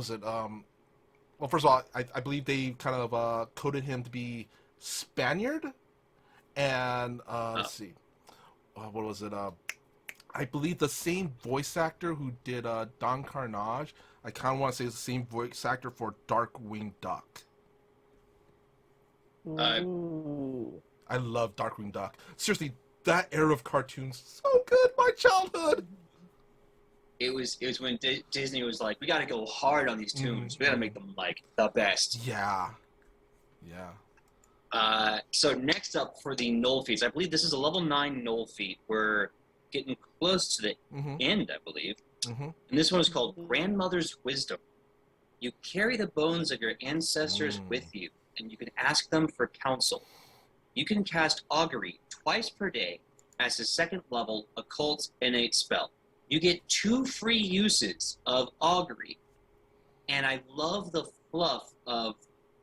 first of all, I believe they kind of coded him to be Spaniard, and let's see, what was it? I believe the same voice actor who did Don Carnage, I kind of want to say it's the same voice actor for Darkwing Duck. Ooh. I love Darkwing Duck. Seriously, that era of cartoons, so good. My childhood. It was when Disney was like, we got to go hard on these tunes. We got to make them, like, the best. Yeah. So next up for the Gnoll feats, I believe this is a level 9 Gnoll feat. We're getting close to the end, I believe. And this one is called Grandmother's Wisdom. You carry the bones of your ancestors with you, and you can ask them for counsel. You can cast Augury twice per day as a 2nd level occult innate spell. You get 2 free uses of Augury, and I love the fluff of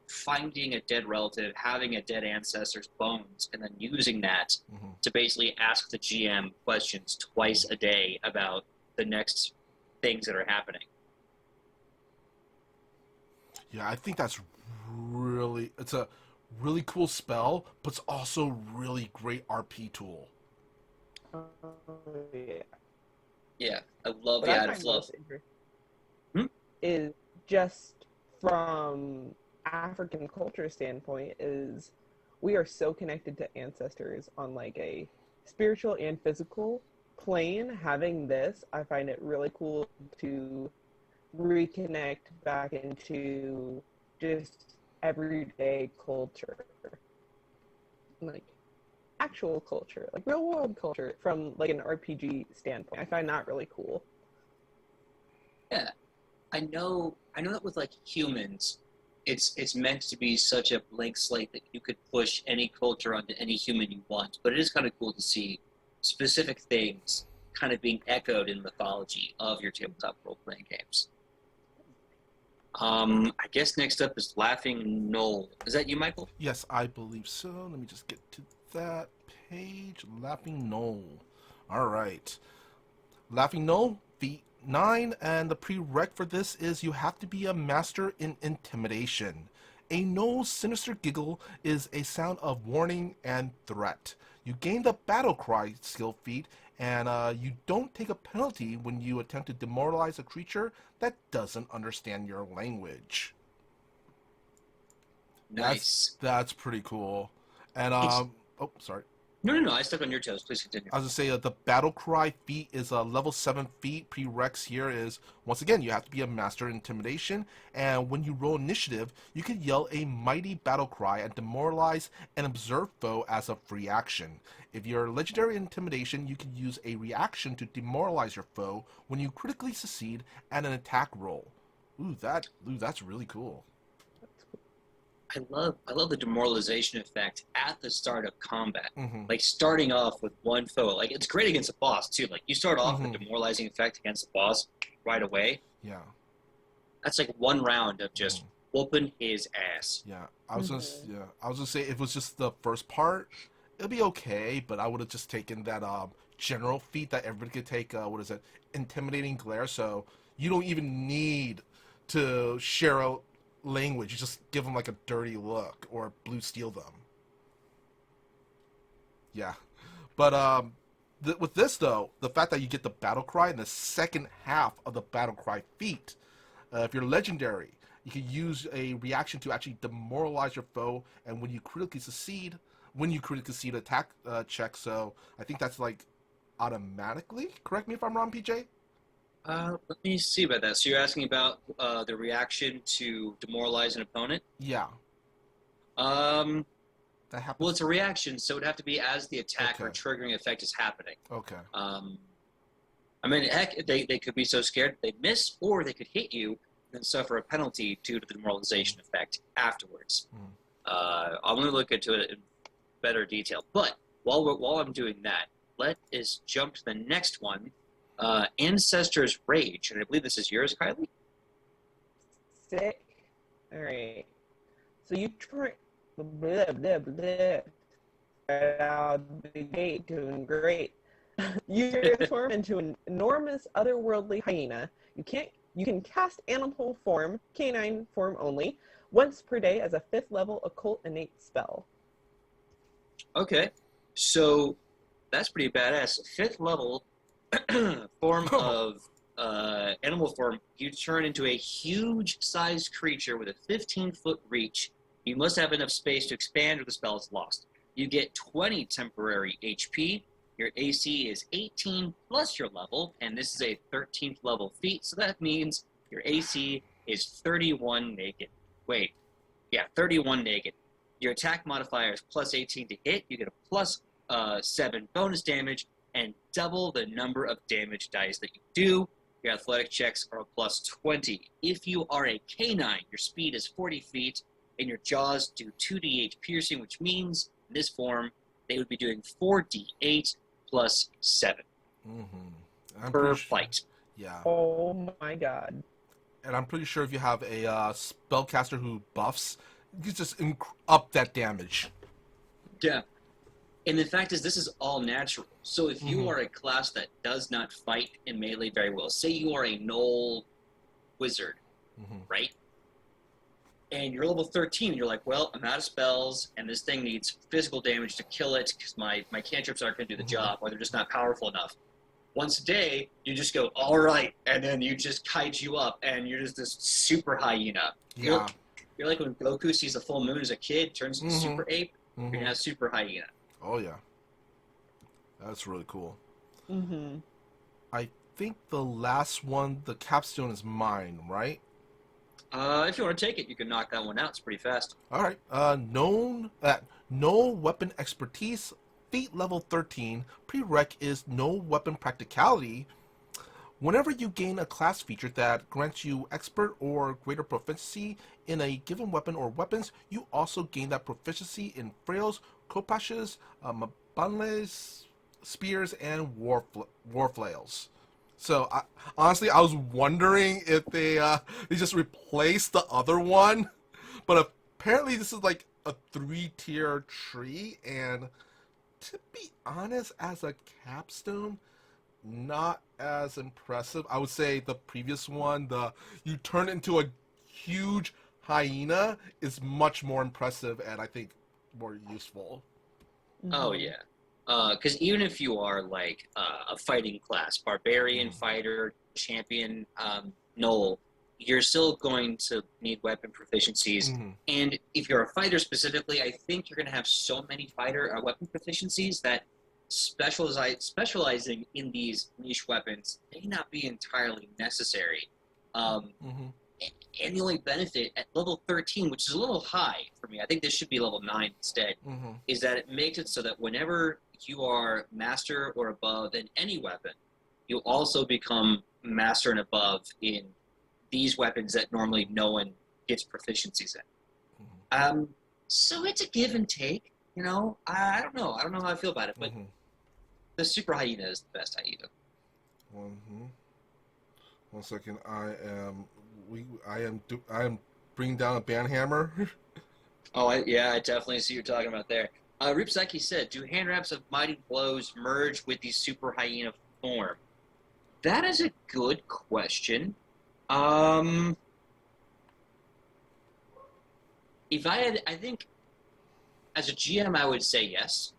finding a dead relative, having a dead ancestor's bones, and then using that to basically ask the GM questions twice a day about the next things that are happening. Yeah, I think that's it's a really cool spell, but it's also really great RP tool. Yeah. Yeah, I love What the I added find fluff. most interesting is just from African culture standpoint is we are so connected to ancestors on like a spiritual and physical plane. Having this, I find it really cool to reconnect back into just everyday culture, like actual culture, like real world culture from like an RPG standpoint. I find that really cool. Yeah, I know that with, like, humans, it's meant to be such a blank slate that you could push any culture onto any human you want, but it is kind of cool to see specific things kind of being echoed in mythology of your tabletop role-playing games. I guess next up is Laughing Gnoll. Is that you, Michael? Yes, I believe so. Let me just get to that page. Laughing Gnoll. All right. Laughing Gnoll, feat 9, and the prereq for this is you have to be a master in intimidation. A Gnoll's sinister giggle is a sound of warning and threat. You gain the battle cry skill feat, and you don't take a penalty when you attempt to demoralize a creature that doesn't understand your language. Nice. That's pretty cool. And oh, sorry. No. I stepped on your toes. Please continue. I was going to say the battle cry feat is a level 7 feat. Prereqs here is, once again, you have to be a master in intimidation. And when you roll initiative, you can yell a mighty battle cry and demoralize an observed foe as a free action. If you're legendary intimidation, you can use a reaction to demoralize your foe when you critically succeed at an attack roll. Ooh, that's really cool. I love the demoralization effect at the start of combat. Mm-hmm. Like, starting off with one foe. Like, it's great against a boss, too. Like, you start off with a demoralizing effect against the boss right away. Yeah. That's like one round of just whooping his ass. Yeah. I was gonna say if it was just the first part, it'd be okay, but I would have just taken that general feat that everybody could take, intimidating glare, so you don't even need to share out language. You just give them like a dirty look or blue steel them. Yeah. But with this though, the fact that you get the battle cry in the second half of the battle cry feat, if you're legendary, you can use a reaction to actually demoralize your foe, and when you critically succeed attack check, so I think that's like automatically. Correct me if I'm wrong, PJ? Let me see about that. So you're asking about the reaction to demoralize an opponent? Yeah. That happens. Well, it's a reaction, so it would have to be as the attack or Okay. triggering effect is happening. Okay. I mean, heck, they could be so scared they miss, or they could hit you and then suffer a penalty due to the demoralization effect afterwards. I'm going to look into it better detail. But while I'm doing that, let us jump to the next one. Ancestors Rage, and I believe this is yours, Kylie? Sick. Alright. So you try... Blah, blah, blah. Right out the gate, doing great. You transform into an enormous otherworldly hyena. You can cast animal form, canine form only, once per day as a 5th level occult innate spell. Okay, so that's pretty badass. 5th level form of animal form, you turn into a huge-sized creature with a 15-foot reach. You must have enough space to expand or the spell is lost. You get 20 temporary HP. Your AC is 18 plus your level, and this is a 13th level feat, so that means your AC is 31 naked. Wait, yeah, 31 naked. Your attack modifier is plus 18 to hit. You get a plus 7 bonus damage, and double the number of damage dice that you do. Your athletic checks are a plus 20. If you are a canine, your speed is 40 feet, and your jaws do 2d8 piercing, which means in this form they would be doing 4d8 plus 7 per fight. Yeah. Oh my god. And I'm pretty sure if you have a spellcaster who buffs, you just up that damage. Yeah. And the fact is, this is all natural. So if you are a class that does not fight in melee very well, say you are a Gnoll wizard, right? And you're level 13, and you're like, well, I'm out of spells, and this thing needs physical damage to kill it because my cantrips aren't going to do the job, or they're just not powerful enough. Once a day, you just go, all right, and then you just kaiju up, and you're just this super hyena. Yeah. You're like when Goku sees the full moon as a kid, turns into super ape, you're going to have super hyena. Oh, yeah. That's really cool. Mm-hmm. I think the last one, the capstone, is mine, right? If you want to take it, you can knock that one out. It's pretty fast. All right. Gnoll weapon expertise, feat level 13. Prereq is Gnoll weapon practicality. Whenever you gain a class feature that grants you expert or greater proficiency in a given weapon or weapons, you also gain that proficiency in frails, kopashes, mabanles, spears, and war flails. So, honestly, I was wondering if they just replaced the other one, but apparently this is like a 3-tier tree, and to be honest, as a capstone, not as impressive. I would say the previous one, you turn into a huge hyena, is much more impressive and I think more useful. Oh, yeah. Because even if you are like a fighting class, barbarian, fighter, champion, Gnoll, you're still going to need weapon proficiencies. And if you're a fighter specifically, I think you're going to have so many fighter weapon proficiencies that specializing in these niche weapons may not be entirely necessary. And the only benefit at level 13, which is a little high for me, I think this should be level 9 instead, is that it makes it so that whenever you are master or above in any weapon, you also become master and above in these weapons that normally no one gets proficiencies in. So it's a give and take, you know? I don't know. I don't know how I feel about it, but the super hyena is the best hyena. 1 second. I am bringing down a banhammer. I definitely see what you're talking about there. Ripsaki said, do hand wraps of mighty blows merge with the super hyena form? That is a good question. If I think as a GM, I would say yes,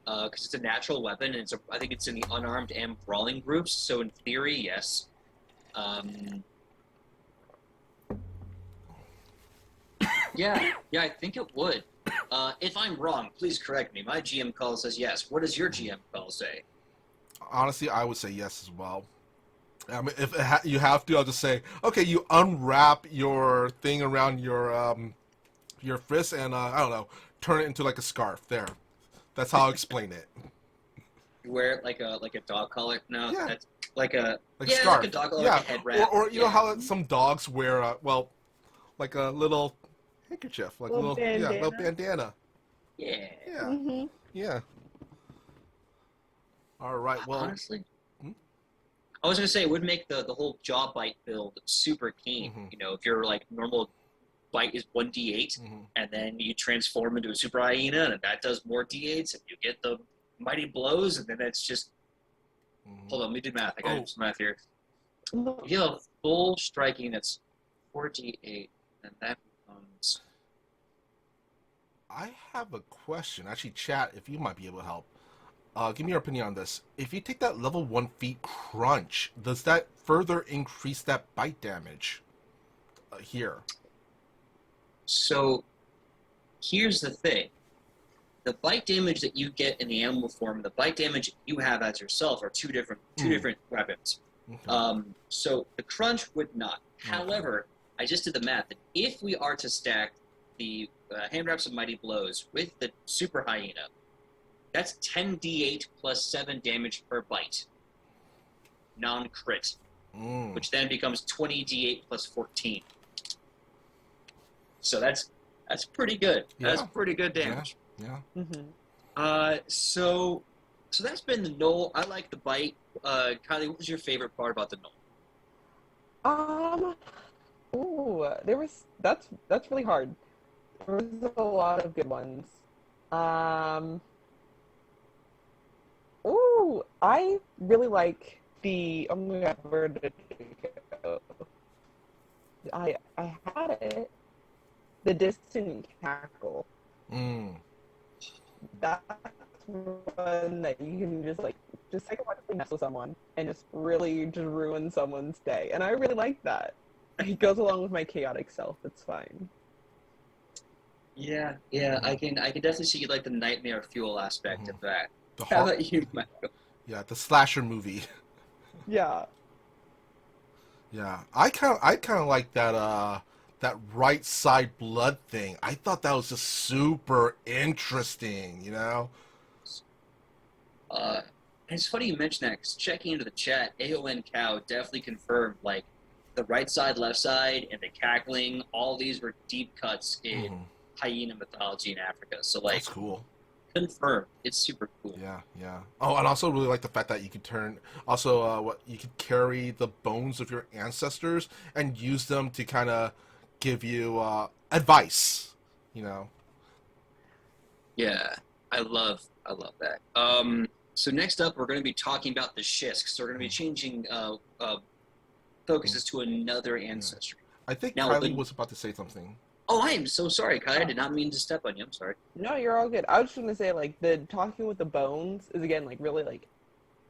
because it's a natural weapon, and I think it's in the unarmed and brawling groups. So in theory, yes. Yeah, I think it would. If I'm wrong, please correct me. My GM call says yes. What does your GM call say? Honestly, I would say yes as well. I mean, if you have to, I'll just say, okay, you unwrap your thing around your fist and, I don't know, turn it into like a scarf. There. That's how I'll explain it. You wear it like a dog collar? No, Yeah. That's like a scarf. like a dog collar, like a head wrap. Or you know how some dogs wear, like a little handkerchief, like Little bandana. little bandana. Yeah. Yeah. Mm-hmm. Yeah. All right. Well. Honestly, Hmm? I was gonna say it would make the whole jaw bite build super keen. Mhm. You know, if your like normal bite is 1d8, Mhm. and then you transform into a super hyena, and that does more d8s, and you get the mighty blows, and then it's just Mhm. hold on, let me do math. I got Oh. some math here. You have a full striking that's 4d8, and that becomes I have a question. Actually, chat, if you might be able to help. Give me your opinion on this. If you take that level 1 feat crunch, does that further increase that bite damage here? so. Here's the thing: the bite damage that you get in the animal form, and the bite damage you have as yourself, are two different weapons. Okay. So the crunch would not. Okay. However, I just did the math. If we are to stack the hand wraps of mighty blows with the super hyena, that's 10d8 plus 7 damage per bite, non-crit, which then becomes 20d8 plus 14. So that's pretty good. That's Yeah. pretty good damage. Yeah. Mm-hmm. So that's been the Gnoll. I like the bite. Kylie, what was your favorite part about the Gnoll? That's really hard. There was a lot of good ones. Um, I really like the. Oh my god, where did it go? I had it. The distant cackle. Mm. That's one that you can just psychologically mess with someone and just really just ruin someone's day. And I really like that. It goes along with my chaotic self. It's fine. Yeah, I can definitely see like the nightmare fuel aspect of that. The How heart. about you, Michael? Yeah, the slasher movie. Yeah. Yeah, I kind of like that right side blood thing. I thought that was just super interesting. You know. Uh, it's funny you mention that because checking into the chat, AON Cow definitely confirmed like the right side, left side, and the cackling. All these were deep cuts in Mhm. hyena mythology in Africa. So like That's cool. confirmed, it's super cool. Yeah. Oh, and also really like the fact that you could turn also what you could carry the bones of your ancestors and use them to kind of give you advice. You know. Yeah, I love that. So next up, we're going to be talking about the Shisk. So we're going to be changing focuses to another ancestry. I think Now, Kylie was about to say something. oh, I am so sorry, Kai. I did not mean to step on you. I'm sorry. No, you're all good. I was just gonna say like the talking with the bones is again like really like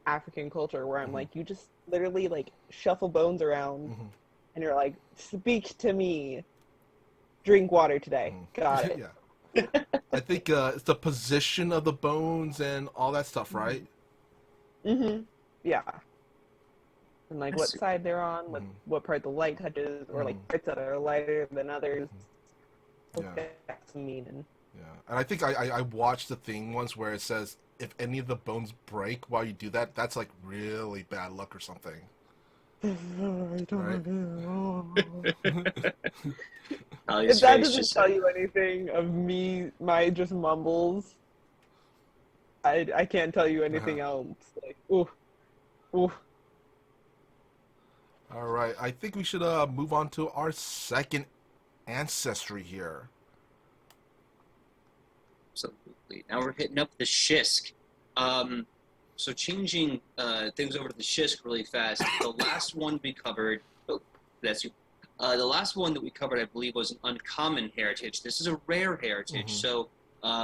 African culture where I'm like you just literally like shuffle bones around and you're like speak to me. Drink water today. Got it. Yeah. I think it's the position of the bones and all that stuff, right? Yeah. And like what That's side they're on, what part the light touches, or like parts that are lighter than others. Yeah. That's meaning. Yeah. And I think I watched the thing once where it says if any of the bones break while you do that, that's like really bad luck or something. Right? If that doesn't tell you anything of me, my just mumbles, I can't tell you anything else. Like, ooh. All right. I think we should move on to our second ancestry here. Absolutely. Now we're hitting up the Shisk. So changing things over to the Shisk really fast. The last one we covered, that's you. The last one that we covered, I believe, was an uncommon heritage. This is a rare heritage. So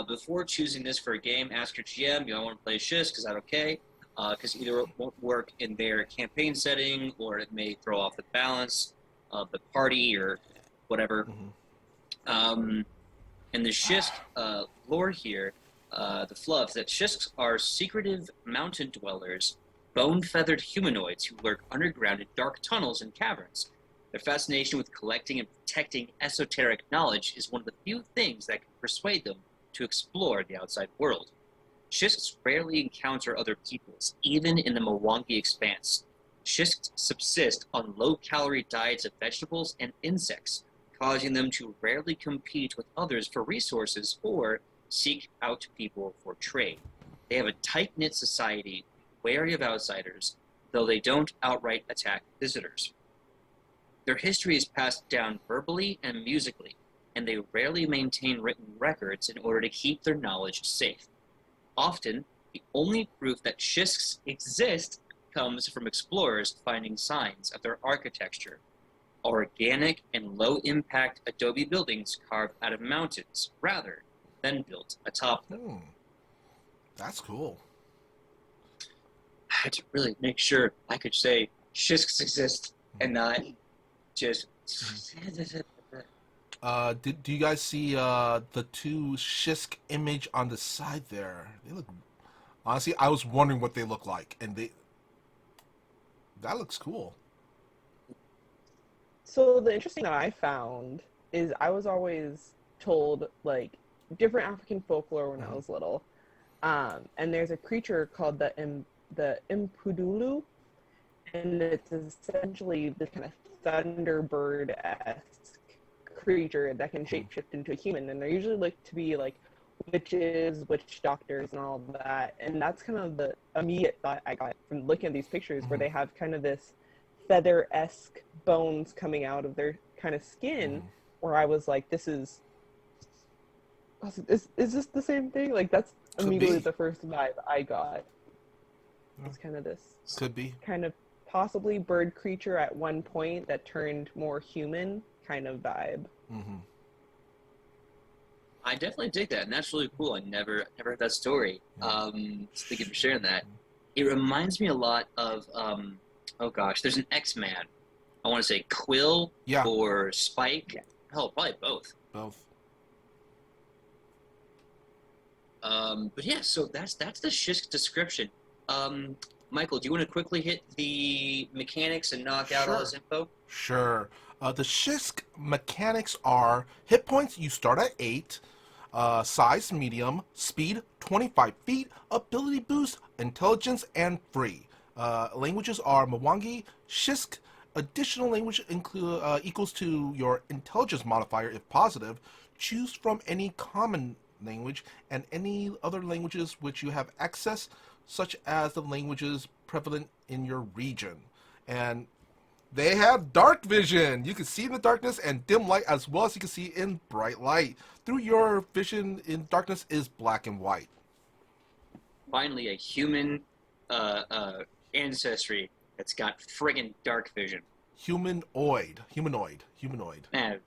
before choosing this for a game, ask your GM, do I want to play Shisk? Is that okay? Because either it won't work in their campaign setting, or it may throw off the balance of the party, or whatever. And the Shisk lore here, the fluff, that Shisks are secretive mountain dwellers, bone-feathered humanoids who lurk underground in dark tunnels and caverns. Their fascination with collecting and protecting esoteric knowledge is one of the few things that can persuade them to explore the outside world. Shisks rarely encounter other peoples, even in the Mwangi Expanse. Shisks subsist on low-calorie diets of vegetables and insects, causing them to rarely compete with others for resources or seek out people for trade. They have a tight-knit society, wary of outsiders, though they don't outright attack visitors. Their history is passed down verbally and musically, and they rarely maintain written records in order to keep their knowledge safe. Often, the only proof that Shisks exist comes from explorers finding signs of their architecture, organic and low-impact adobe buildings carved out of mountains, rather than built atop them. That's cool. I had to really make sure I could say Shisks exist and not just... Do you guys see the two Shisk image on the side there? They look... Honestly, I was wondering what they look like, and that looks cool. So the interesting that I found is I was always told like different African folklore when I was little, and there's a creature called the Impudulu, and it's essentially this kind of thunderbird-esque creature that can shapeshift into a human, and they're usually looked to be like witches, witch doctors, and all that. And that's kind of the immediate thought I got from looking at these pictures, where they have kind of this feather-esque bones coming out of their kind of skin, where I was like, is this the same thing? Like, that's immediately the first vibe I got. It's kind of this Could be kind of possibly bird creature at one point that turned more human kind of vibe. I definitely dig that, and that's really cool. I never heard that story. So thank you for sharing that. It reminds me a lot of, oh gosh, there's an X-Man. I want to say Quill or Spike. Hell, probably both. But yeah, so that's the Shisk description. Michael, do you want to quickly hit the mechanics and knock out all this info? Sure. The Shisk mechanics are hit points. You start at 8. Size medium. Speed 25 feet. Ability boost, intelligence, and free. Languages are Mwangi, Shisk. Additional language equals to your intelligence modifier if positive. Choose from any common language and any other languages which you have access, such as the languages prevalent in your region. And they have dark vision. You can see in the darkness and dim light, as well as you can see in bright light. Through your vision in darkness is black and white. Finally, a human ancestry that's got friggin' dark vision. Humanoid. Man,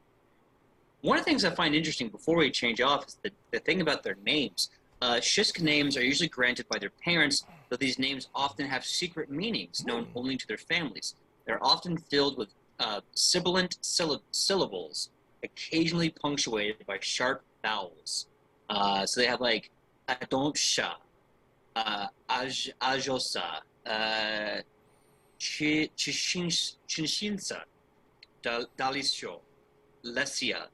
one of the things I find interesting before we change off is the thing about their names. Shisk names are usually granted by their parents, though these names often have secret meanings known only to their families. They're often filled with sibilant syllables, occasionally punctuated by sharp vowels. So they have like Adonsha, Ajosa, Chinshinsa, Dalisho, Lesia,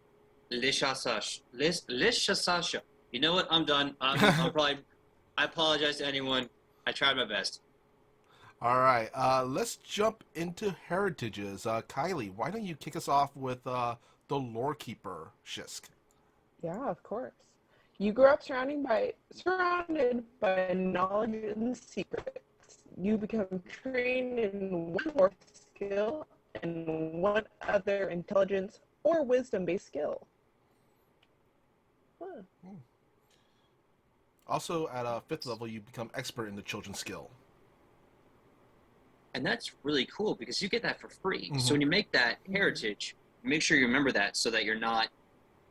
Lishasasha. You know what? I'm done. I'm probably... I apologize to anyone. I tried my best. All right. Let's jump into heritages. Kylie, why don't you kick us off with the Lore Keeper, Shisk? Yeah, of course. You grew up surrounded by knowledge and secrets. You become trained in one lore skill and one other intelligence or wisdom-based skill. Also, at a 5th level, you become expert in the children's skill. And that's really cool because you get that for free. So when you make that heritage, make sure you remember that so that you're not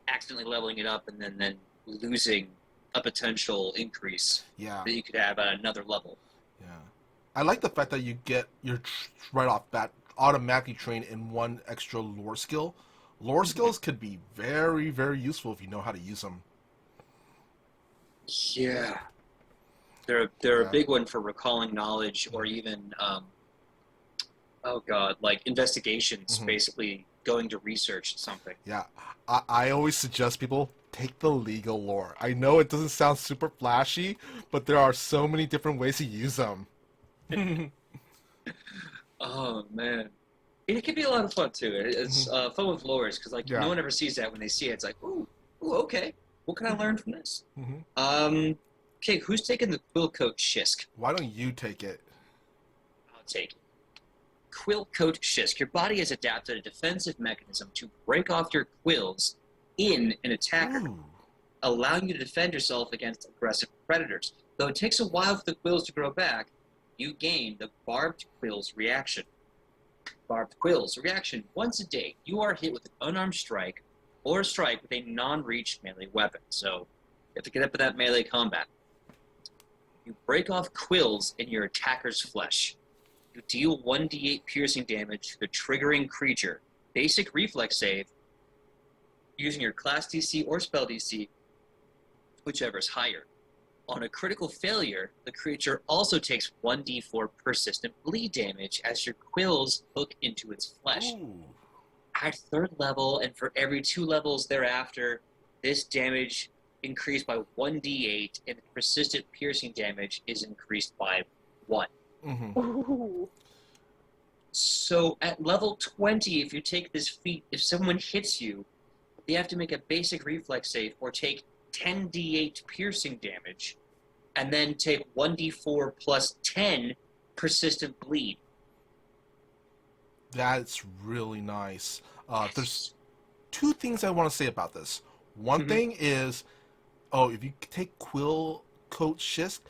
accidentally leveling it up and then losing a potential increase that you could have at another level. Yeah. I like the fact that you're right off bat automatically trained in one extra lore skill. Lore skills could be very, very useful if you know how to use them. Yeah. They're a big one for recalling knowledge or even, like investigations, basically going to research something. Yeah. I always suggest people take the legal lore. I know it doesn't sound super flashy, but there are so many different ways to use them. Oh, man. It can be a lot of fun, too. It's fun with lores, because no one ever sees that. When they see it, it's like, ooh, okay. what can I learn from this? Mm-hmm. Okay, who's taking the Quill Coat Shisk? Why don't you take it? I'll take it. Quill Coat Shisk. Your body has adapted a defensive mechanism to break off your quills in an attacker, Ooh. allowing you to defend yourself against aggressive predators. Though it takes a while for the quills to grow back, you gain the Barbed Quills reaction. Barbed Quills reaction. Once a day, you are hit with an unarmed strike or a strike with a non-reach melee weapon. So you have to get up to that melee combat. You break off quills in your attacker's flesh. You deal 1d8 piercing damage to the triggering creature. Basic reflex save using your class DC or spell DC, whichever is higher. On a critical failure, the creature also takes 1d4 persistent bleed damage as your quills hook into its flesh. Ooh. At 3rd level, and for every 2 levels thereafter, this damage increased by 1d8, and the persistent piercing damage is increased by 1. Mm-hmm. Ooh. So at level 20, if you take this feat, if someone hits you, they have to make a basic reflex save or take 10d8 piercing damage, and then take 1d4 plus 10 persistent bleed. That's really nice. There's 2 things I want to say about this. One thing is, if you take Quill Coat Shisk,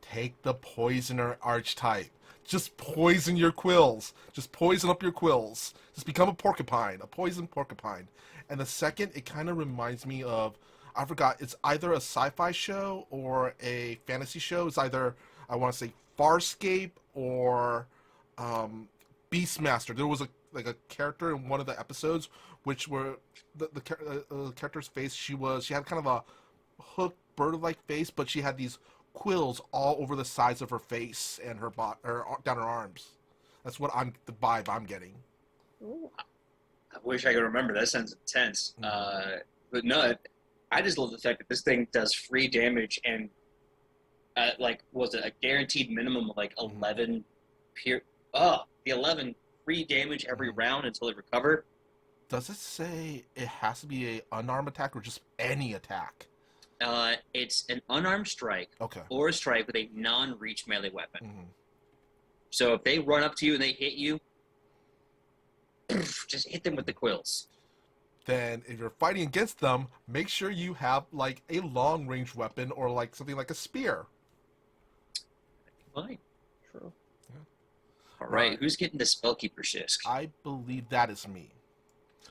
take the Poisoner Archetype. Just poison your quills. Just poison up your quills. Just become a porcupine, a poison porcupine. And the second, it kind of reminds me of, I forgot, it's either a sci-fi show or a fantasy show. It's either, I want to say, Farscape or Beastmaster. There was a character in one of the episodes which were the character's face. She had kind of a hooked bird-like face, but she had these quills all over the sides of her face and her down her arms. That's what the vibe I'm getting. Ooh. I wish I could remember. That sounds intense. But no, I just love the fact that this thing does free damage and was it a guaranteed minimum of 11 the 11 free damage every round until it recover? Does it say it has to be a unarmed attack or just any attack? It's an unarmed strike or a strike with a non-reach melee weapon. Mm-hmm. So if they run up to you and they hit you, just hit them with the quills. Then if you're fighting against them, make sure you have a long-range weapon or something like a spear. Fine. True. Yeah. All right, who's getting the Spellkeeper Shisk? I believe that is me.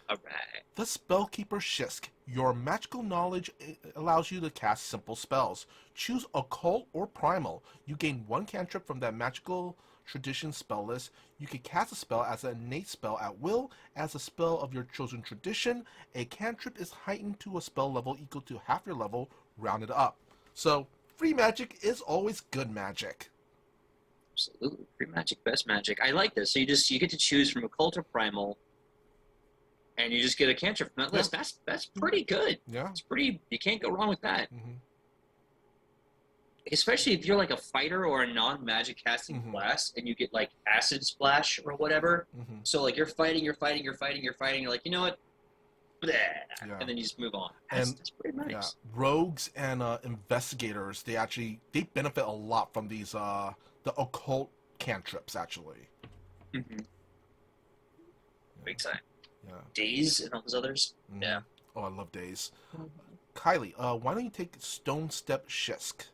All right. The Spellkeeper Shisk. Your magical knowledge allows you to cast simple spells. Choose Occult or Primal. You gain 1 cantrip from that magical tradition spell list. You can cast a spell as an innate spell at will. As a spell of your chosen tradition, a cantrip is heightened to a spell level equal to half your level, rounded up. So, free magic is always good magic. Absolutely. Free magic, best magic. I like this. So you get to choose from Occult or Primal, and you just get a cantrip from that list. That's pretty good. Yeah. It's pretty. You can't go wrong with that. Mm-hmm. Especially if you're a fighter or a non-magic casting class, and you get acid splash or whatever. Mm-hmm. So you're fighting. You're like, you know what? Bleh. Yeah. And then you just move on. And that's pretty nice. Yeah, rogues and investigators, they benefit a lot from these the occult cantrips actually. Mm-hmm. Big time. Yeah. Days and all those others. Mm-hmm. Yeah. Oh, I love Days. Kylie, why don't you take Stone Step Shisk?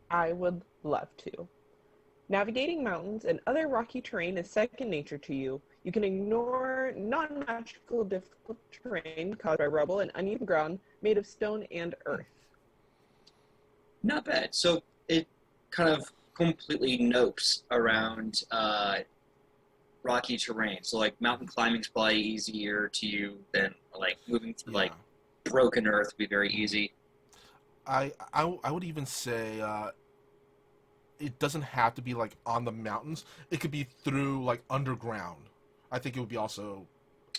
I would love to. Navigating mountains and other rocky terrain is second nature to you. You can ignore non-magical difficult terrain caused by rubble and uneven ground made of stone and earth. Not bad. So it kind of completely nopes around rocky terrain. So mountain climbing's probably easier to you than moving through broken earth would be very easy. I would even say it doesn't have to be on the mountains. It could be through underground. I think it would be also,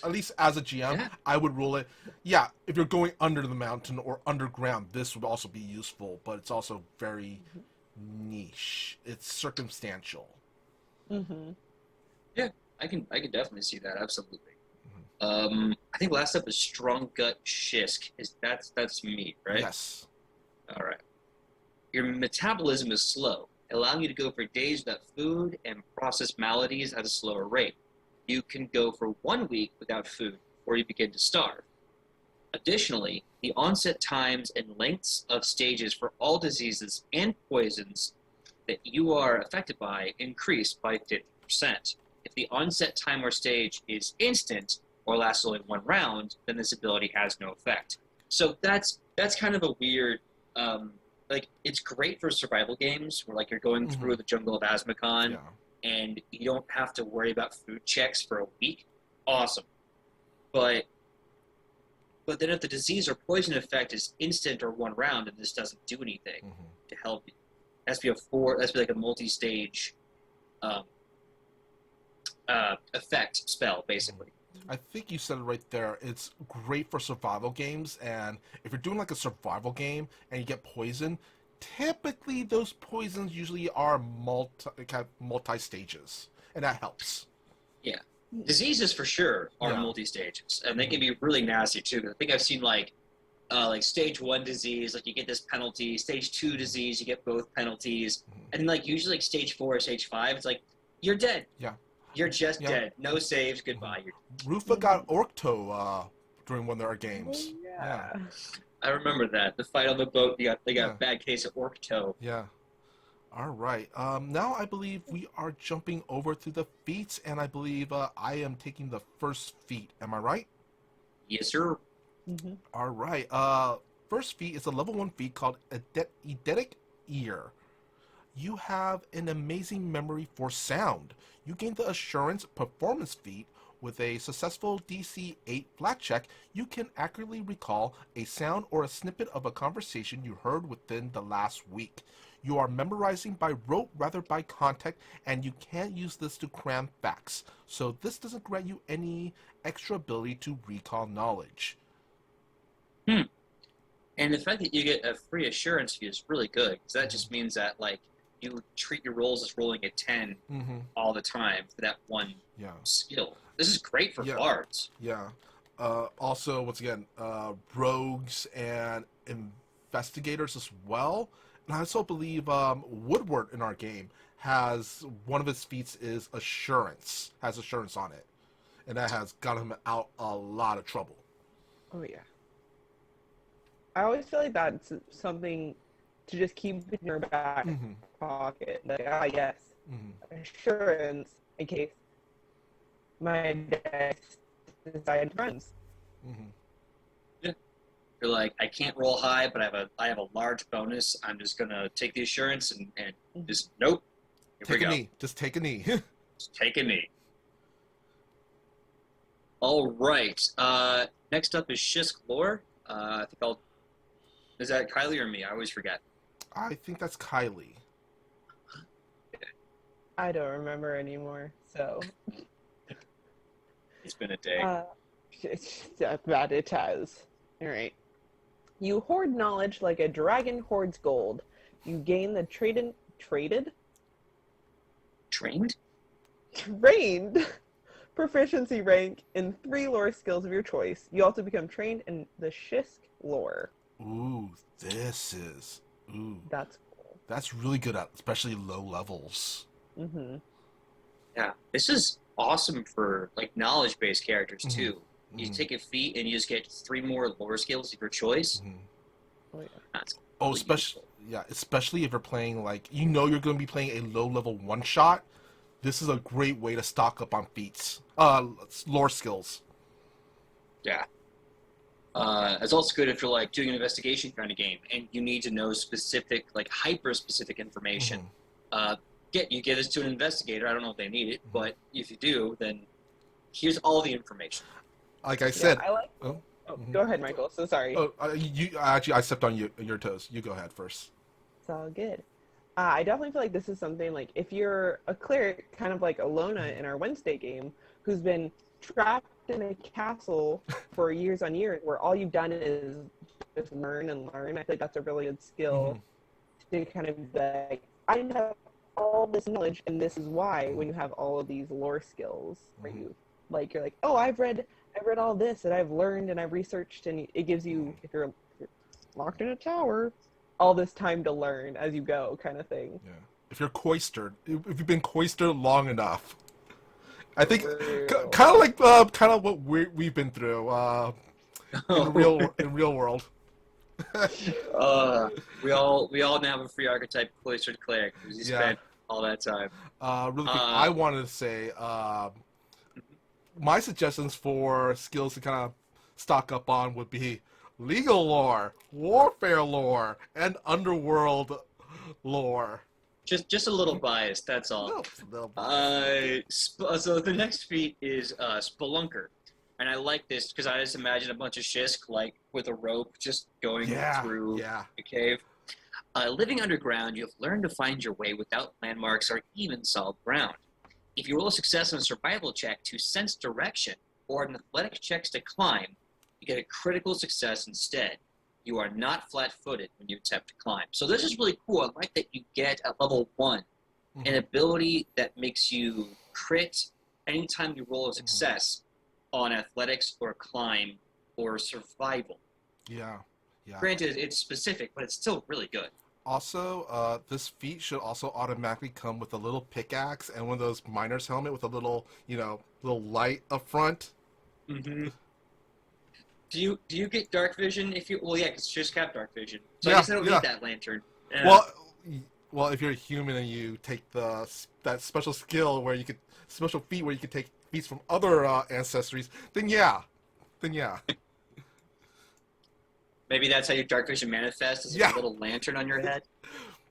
at least as a GM, I would rule it. Yeah, if you're going under the mountain or underground, this would also be useful, but it's also very niche. It's circumstantial. Mm-hmm. Yeah, I can definitely see that. Absolutely. I think last up is Strong Gut Shisk. That's me, right? Yes. All right. Your metabolism is slow, allowing you to go for days without food and process maladies at a slower rate. You can go for 1 week without food before you begin to starve. Additionally, the onset times and lengths of stages for all diseases and poisons that you are affected by increase by 50%. If the onset time or stage is instant or lasts only 1 round, then this ability has no effect. So that's kind of a weird, like, it's great for survival games where, like, you're going through the jungle of Azmokan and you don't have to worry about food checks for a week. Awesome. But then if the disease or poison effect is instant or 1 round and this doesn't do anything to help you, that's be like a multi-stage effect spell, basically. I think you said it right there. It's great for survival games, and if you're doing like a survival game and you get poison, typically those poisons usually are multi-stages, and that helps. Yeah. Diseases for sure are multi-stages, and they can be really nasty too. I think I've seen like stage 1 disease, like you get this penalty. Stage 2 disease, you get both penalties, and like usually like stage 4 or stage 5, it's like you're dead. Yeah. You're just dead. No saves. Goodbye. Rufa got Orkto during one of our games. Yeah. I remember that. The fight on the boat, they got a bad case of Orkto. Yeah. All right. Now I believe we are jumping over to the feats, and I believe I am taking the first feat. Am I right? Yes, sir. All right. First feat is a level 1 feat called Eidetic Ear. You have an amazing memory for sound. You gain the Assurance Performance feat. With a successful DC 8 flat check, you can accurately recall a sound or a snippet of a conversation you heard within the last week. You are memorizing by rote rather by context, and you can't use this to cram facts. So this doesn't grant you any extra ability to recall knowledge. And the fact that you get a free assurance fee is really good, because that just means that, like, you treat your rolls as rolling a 10 all the time for that one skill. This is great for bards. Yeah. Also, once again, rogues and investigators as well. And I also believe Woodward in our game has one of his feats is assurance, has assurance on it. And that has got him out a lot of trouble. Oh, yeah. I always feel like that's something to just keep in your back pocket. Like, yes, assurance in case my dice decide to runs. Yeah. You're like, I can't roll high, but I have a large bonus. I'm just gonna take the assurance and just nope. Take a knee. Just take a knee. Just take a knee. All right. Next up is Shisk Lore. I think is that Kylie or me? I always forget. I think that's Kylie. I don't remember anymore, so. It's been a day. That it has. Alright. You hoard knowledge like a dragon hoards gold. You gain the Trained? Proficiency rank in 3 lore skills of your choice. You also become trained in the Shisk Lore. Ooh, that's cool. That's really good at especially low levels. Yeah, this is awesome for like knowledge-based characters too. You take a feat and you just get 3 more lore skills of your choice. Oh yeah. That's especially if you're playing like you're going to be playing a low-level one-shot. This is a great way to stock up on feats, lore skills. Yeah. It's also good if you're like doing an investigation kind of game and you need to know specific, like hyper-specific information. You give this to an investigator. I don't know if they need it, but if you do, then here's all the information. Like I said, go ahead, Michael. So sorry. I stepped on your toes. You go ahead first. It's all good. I definitely feel like this is something like if you're a cleric, kind of like Alona in our Wednesday game, who's been trapped in a castle for years on years, where all you've done is just learn and learn. I feel like that's a really good skill to kind of be like, I have all this knowledge, and this is why. When you have all of these lore skills, where you're like, oh, I've read I've read all this and I've learned and I've researched, and it gives you, if you're locked in a tower, all this time to learn as you go, kind of thing. Yeah. If you're cloistered, if you've been cloistered long enough, I think kind of what we've been through in real world. We all now have a free archetype cloistered cleric because you spent all that time. Really quick, I wanted to say my suggestions for skills to kind of stock up on would be legal lore, warfare lore, and underworld lore. Just a little biased, that's all. No. So the next feat is Spelunker. And I like this because I just imagine a bunch of Shisk, like, with a rope just going through the cave. Living underground, you have learned to find your way without landmarks or even solid ground. If you roll a success on a survival check to sense direction or an athletic check to climb, you get a critical success instead. You are not flat-footed when you attempt to climb. So this is really cool. I like that you get at level 1 an ability that makes you crit anytime you roll a success on athletics or climb or survival. Yeah. Granted, it's specific, but it's still really good. Also, this feat should also automatically come with a little pickaxe and one of those miner's helmet with a little, little light up front. Mm-hmm. Do you get dark vision if you? Well, yeah, because Shisk have dark vision. So I guess I don't need that lantern. Well, if you're a human and you take that special skill where you could special feat where you could take feats from other ancestries, then yeah. Maybe that's how your dark vision manifests, is a little lantern on your head.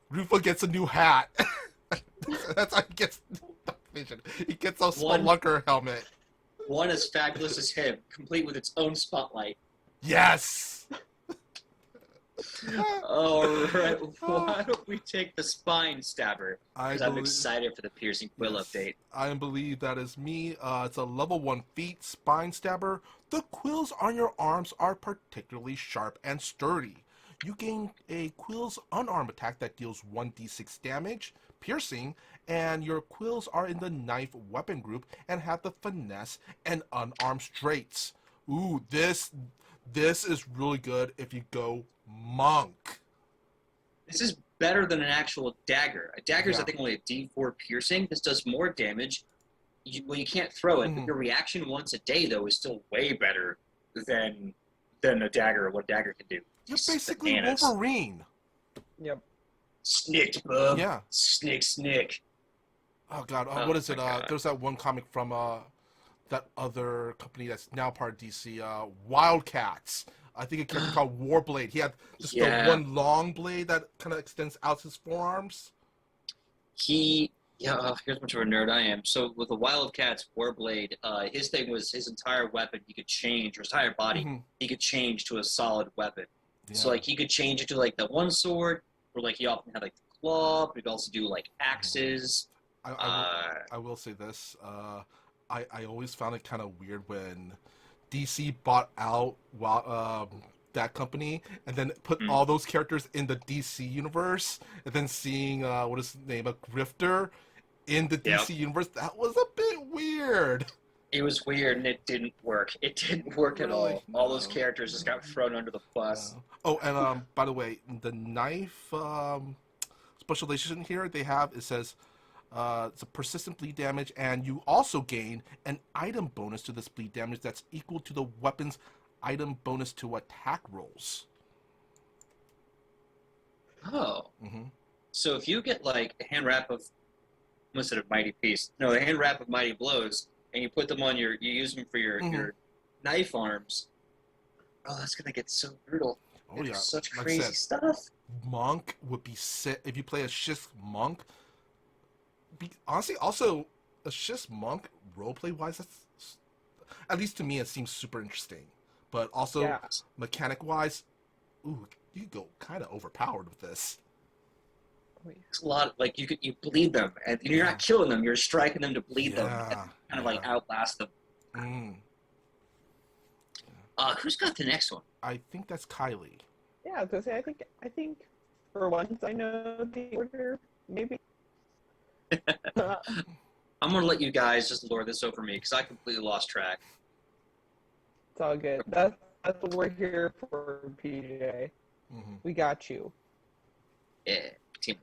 Rufa gets a new hat. That's how he gets dark vision. He gets a Spelunker helmet. One as fabulous as him, complete with its own spotlight. Yes! Alright, why don't we take the Spine Stabber? Because I'm excited for the Piercing Quill update. I believe that is me. It's a level 1 feat, Spine Stabber. The quills on your arms are particularly sharp and sturdy. You gain a Quills unarmed attack that deals 1d6 damage, piercing, and your quills are in the knife weapon group and have the finesse and unarmed straights. Ooh, this is really good if you go monk. This is better than an actual dagger. A dagger is, I think, only a d4 piercing. This does more damage. You can't throw it, but your reaction once a day, though, is still way better than a dagger or what a dagger can do. You're basically Wolverine. Yep. Snicked, bub. Yeah. Snick. Oh, God. What is it? There's that one comic from that other company that's now part of DC, Wildcats. I think a character called Warblade. He had just the one long blade that kind of extends out his forearms. Here's how much of a nerd I am. So with the Wildcats Warblade, his thing was his entire weapon he could change, or his entire body, he could change to a solid weapon. Yeah. So, like, he could change it to, like, the one sword, or, like, he often had, like, the claw, but he'd also do, like, axes. I will say this. I always found it kind of weird when DC bought out that company and then put all those characters in the DC universe, and then seeing what is his name, a grifter in the DC universe. That was a bit weird. It was weird, and it didn't work. It didn't work at all. All those characters just got thrown under the bus. Oh, and by the way, the knife specialization here they have, it says it's a persistent bleed damage, and you also gain an item bonus to this bleed damage that's equal to the weapon's item bonus to attack rolls. Oh. So if you get, like, a hand wrap of, almost said a mighty piece. No, a hand wrap of mighty blows, and you put them on you use them for your knife arms. Oh, that's gonna get so brutal. Oh yeah, such crazy stuff. Monk would be sick if you play a Shisk monk. Honestly, also a Shisk monk roleplay wise, that's, at least to me, it seems super interesting. But also mechanic wise, ooh, you could go kind of overpowered with this. It's a lot. Like you bleed them, and you're not killing them. You're striking them to bleed them, and kind of like outlast them. Who's got the next one? I think that's Kylie. Yeah, I was gonna say. I think for once I know the order. Maybe. I'm gonna let you guys just lord this over me because I completely lost track. It's all good. That's what we're here for, PJ. Mm-hmm. We got you. Yeah, team.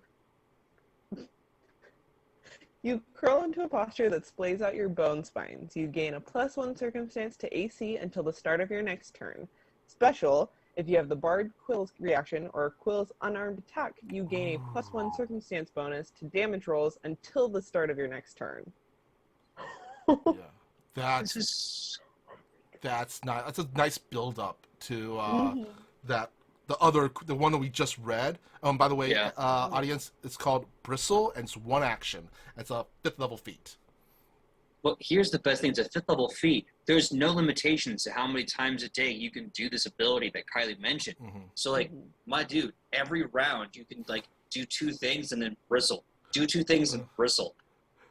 You curl into a posture that splays out your bone spines. You gain a +1 circumstance to AC until the start of your next turn. Special, if you have the Bard Quills reaction or Quills unarmed attack, you gain a +1 circumstance bonus to damage rolls until the start of your next turn. Yeah, This is that's not. That's a nice build up to Mhm. the one that we just read. By the way, Yeah. audience, it's called Bristle, and it's one action. It's a 5th level feat. Well, here's the best thing. It's a 5th level feat. There's no limitations to how many times a day you can do this ability that Kylie mentioned. Mm-hmm. So, like, my dude, every round you can, like, do 2 things and then bristle. Do 2 things and bristle.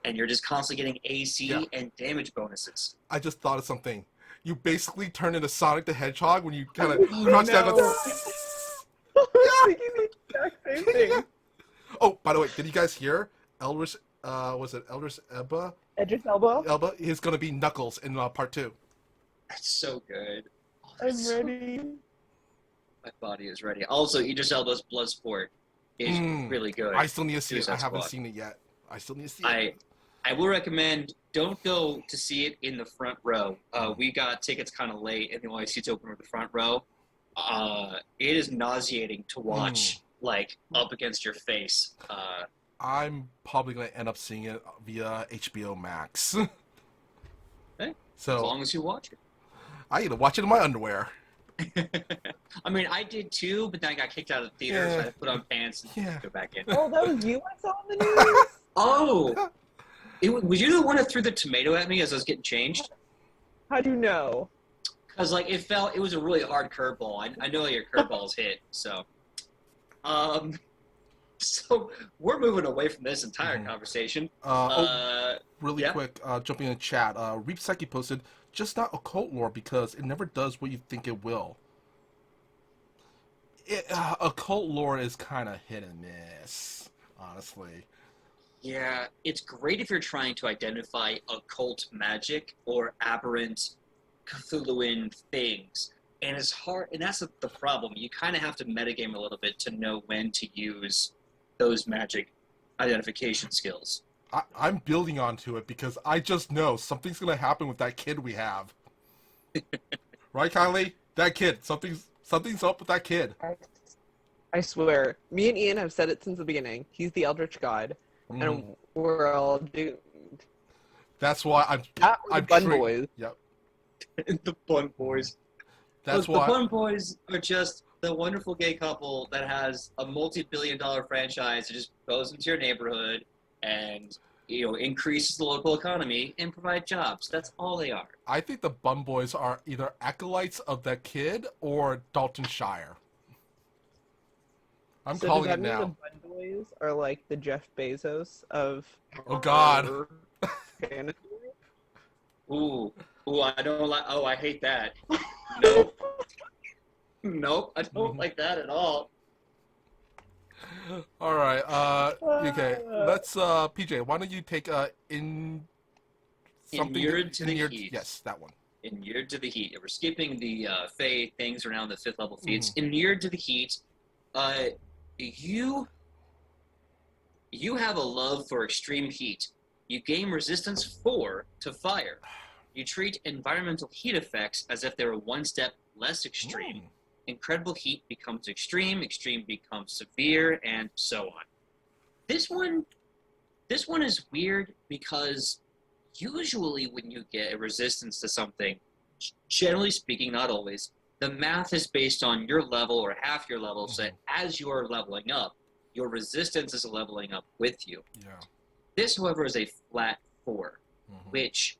And you're just constantly getting AC and damage bonuses. I just thought of something. You basically turn into Sonic the Hedgehog when you kind of crouch down. No. I was thinking the exact same thing. Oh, by the way, did you guys hear? Eldris, was it Eldris Ebba? Edris Elbow? Elba is going to be Knuckles in part 2. That's so good. Oh, I'm that's so- ready. My body is ready. Also, Idris Elba's Bloodsport is really good. I still need to see it. I Suicide haven't Squad. seen it yet. I still need to see it. I will recommend, don't go to see it in the front row. We got tickets kind of late, and the only seats open were the front row. It is nauseating to watch, like, up against your face. I'm probably going to end up seeing it via HBO Max. Hey, So as long as you watch I get to watch it in my underwear. it. I mean, I did too, but then I got kicked out of the theater, so I had to put on pants and go back in. Oh, that was you I saw in the news? Oh! Was you the one that threw the tomato at me as I was getting changed? How'd you know? Because, like, it was a really hard curveball. I know your curveballs hit, so. So, we're moving away from this entire conversation. Really yeah. quick, jumping in the chat. Reap Psyche posted, just not occult lore because it never does what you think it will. Occult lore is kind of hit and miss, honestly. Yeah, it's great if you're trying to identify occult magic or aberrant Cthulhuan things. And it's hard, and that's the problem. You kind of have to metagame a little bit to know when to use those magic identification skills. I'm building onto it because I just know something's going to happen with that kid we have. Right, Kylie? That kid. Something's up with that kid. I swear. Me and Ian have said it since the beginning. He's the Eldritch God. And we're all doomed. That's why I'm The Bun Boys. Yep. The Bun Boys. That's Look, why the Bun Boys are just the wonderful gay couple that has a multi-billion-dollar franchise that just goes into your neighborhood and, increases the local economy and provide jobs. That's all they are. I think the Bun Boys are either acolytes of that kid or Daltonshire. I'm So calling does it that mean now. the Bun Boys are like the Jeff Bezos of Oh God. fantasy? Ooh, I don't like. Oh, I hate that. Nope. Nope, I don't like that at all. All right. Okay. Let's. PJ, why don't you take Inured to the Heat. Yes, that one. Inured to the Heat. We're skipping the Fey things around the 5th level feats. Inured to the Heat. You have a love for extreme heat. You gain resistance 4 to fire. You treat environmental heat effects as if they were one step less extreme. Incredible heat becomes extreme becomes severe, and so on. This one is weird because usually when you get a resistance to something, generally speaking, not always, the math is based on your level or half your level, so that as you are leveling up, your resistance is leveling up with you. Yeah. This, however, is a flat 4, which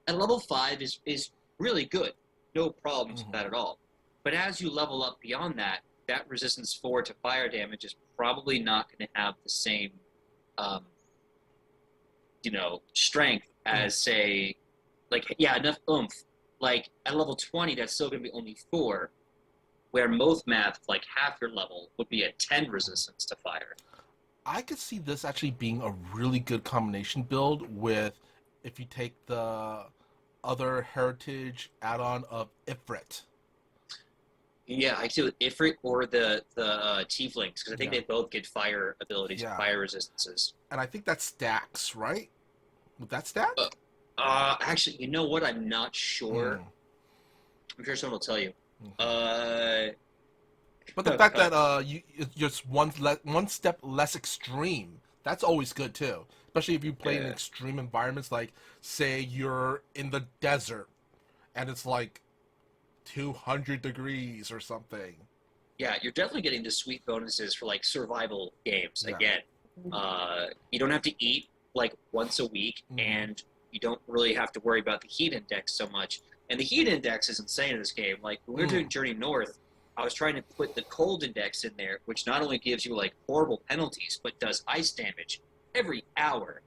at level 5 is really good. No problems with that at all. But as you level up beyond that, that resistance 4 to fire damage is probably not going to have the same, strength as, say, enough oomph. Like, at level 20, that's still going to be only 4, where most math, like half your level, would be a 10 resistance to fire. I could see this actually being a really good combination build with if you take the other heritage add-on of Ifrit. Yeah, I see with Ifrit or the Tieflings, because I think Yeah. they both get fire abilities, Yeah. fire resistances. And I think that stacks, right? Would that stack? Actually, you know what? I'm not sure. I'm sure someone will tell you. But the fact that it's just one step less extreme, that's always good too. Especially if you play in extreme environments, like say you're in the desert and it's like 200 degrees or something. Yeah, you're definitely getting the sweet bonuses for like survival games. Yeah. Again, you don't have to eat like once a week, and you don't really have to worry about the heat index so much. And the heat index is insane in this game. Like when we were doing Journey North, I was trying to put the cold index in there, which not only gives you like horrible penalties, but does ice damage every hour.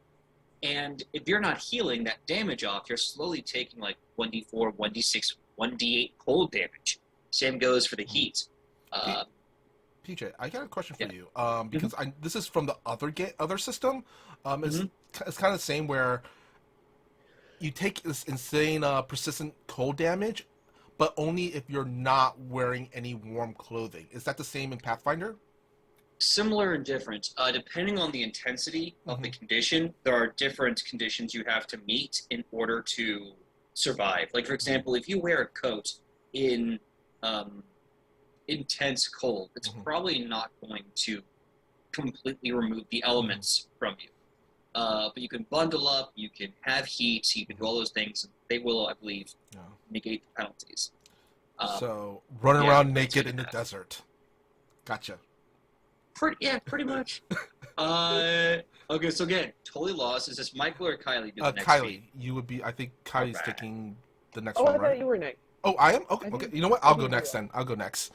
And if you're not healing that damage off, you're slowly taking like 1d4, 1d6, 1d8 cold damage. Same goes for the heat. PJ, I got a question for you. Because this is from the other system. It's kind of the same where you take this insane persistent cold damage, but only if you're not wearing any warm clothing. Is that the same in Pathfinder? Similar and different. Depending on the intensity of the condition, there are different conditions you have to meet in order to survive. Like, for example, if you wear a coat in intense cold, it's probably not going to completely remove the elements from you. But you can bundle up, you can have heat, you can do all those things, and they will, I believe, negate the penalties. So, run around naked in the desert. Gotcha. Pretty much. Okay, so again, totally lost. Is this Michael or Kylie doing the next Kylie, feat? you would be. I think Kylie's taking the next Oh, one, I right? thought you were next. Oh, I am? Okay, okay. You know what? I'll go next then. I'll go next.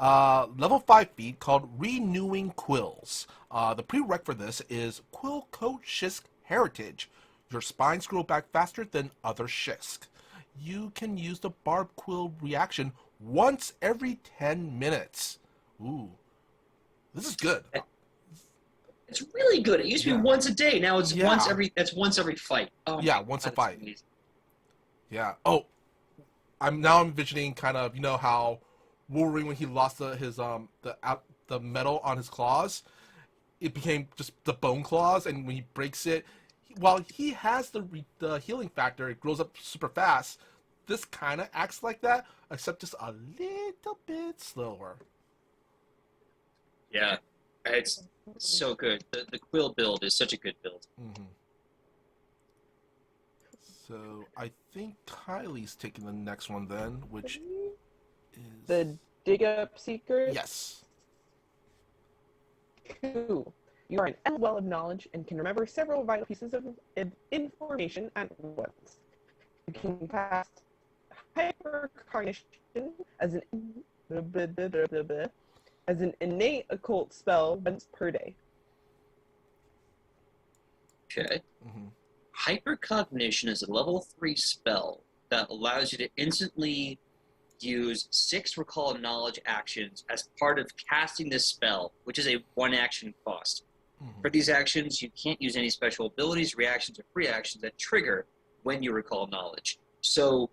Level 5 feat called Renewing Quills. The prereq for this is Quill Coat Shisk Heritage. Your spines grow back faster than other Shisk. You can use the Barb Quill reaction once every 10 minutes. Ooh. This is good. It's really good. It used to be once a day. Now it's once every fight. Oh yeah, once a fight. Amazing. Yeah. Oh, I'm envisioning kind of, you know how Wolverine, when he lost the metal on his claws, it became just the bone claws, and when he breaks it, while he has the healing factor, it grows up super fast. This kind of acts like that, except just a little bit slower. Yeah, it's so good. The Quill build is such a good build. So I think Kylie's taking the next one then, which is the Dig Up Seeker. Yes. Cool. You are an endless well of knowledge and can remember several vital pieces of information at once. You can pass hypercognition as an innate occult spell once per day. Okay. Hypercognition is a level 3 spell that allows you to instantly use 6 recall knowledge actions as part of casting this spell, which is a 1 action cost. For these actions, you can't use any special abilities, reactions, or free actions that trigger when you recall knowledge. So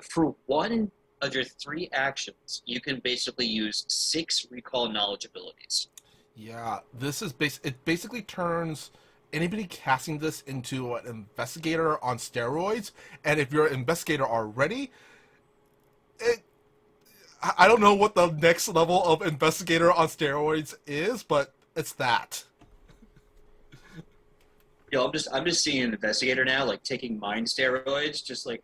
for 1 of your 3 actions, you can basically use 6 recall knowledge abilities. Yeah, this is it basically turns anybody casting this into an investigator on steroids, and if you're an investigator already, I don't know what the next level of investigator on steroids is, but it's that. Yo, I'm just seeing an investigator now, like taking mind steroids, just like.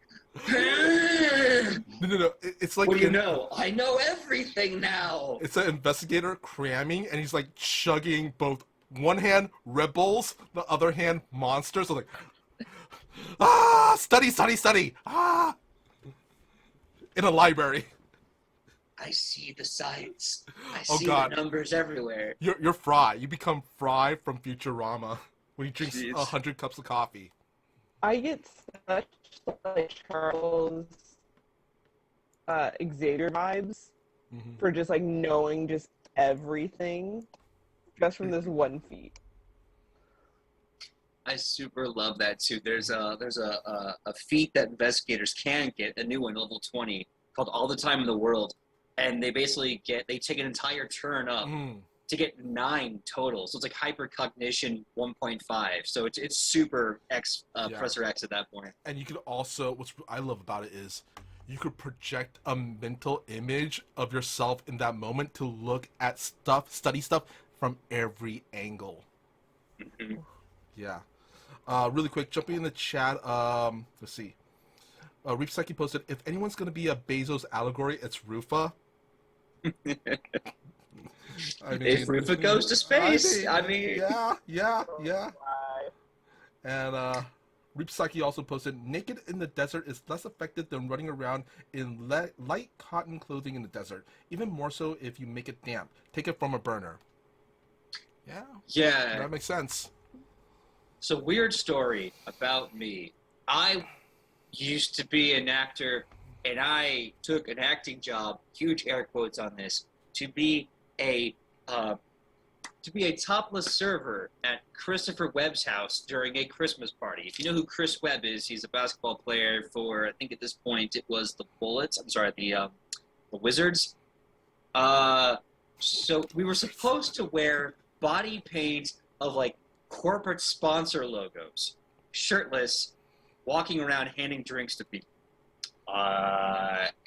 No. It's like. What do you know? I know everything now. It's an investigator cramming, and he's like chugging both. One hand Red Bulls, the other hand monsters. So like, study, in a library. I see the signs. I see God. The numbers everywhere. You're Fry. You become Fry from Futurama when he drinks 100 cups of coffee. I get such like Charles Xavier vibes for just like knowing just everything just from this 1 feat. I super love that too. There's a feat that investigators can get, a new one, level 20, called All the Time in the World, and they basically they take an entire turn up to get 9 total. So it's like hypercognition 1.5. So it's super Professor X at that point. And you could also, what I love about it is, you could project a mental image of yourself in that moment to look at study stuff from every angle. Mm-hmm. Yeah. Really quick, jumping in the chat. Let's see. Reef Psyche posted, if anyone's going to be a Bezos allegory, it's Rufa. I mean, if Rufa goes to space, Yeah. And Reap Psyche also posted, naked in the desert is less effective than running around in light cotton clothing in the desert. Even more so if you make it damp. Take it from a burner. Yeah. That makes sense. So, weird story about me. I used to be an actor, and I took an acting job, huge air quotes on this, to be a topless server at Christopher Webb's house during a Christmas party. If you know who Chris Webb is, he's a basketball player for, I think at this point it was the Bullets. I'm sorry, the Wizards. So we were supposed to wear body paint of like corporate sponsor logos, shirtless, walking around handing drinks to people.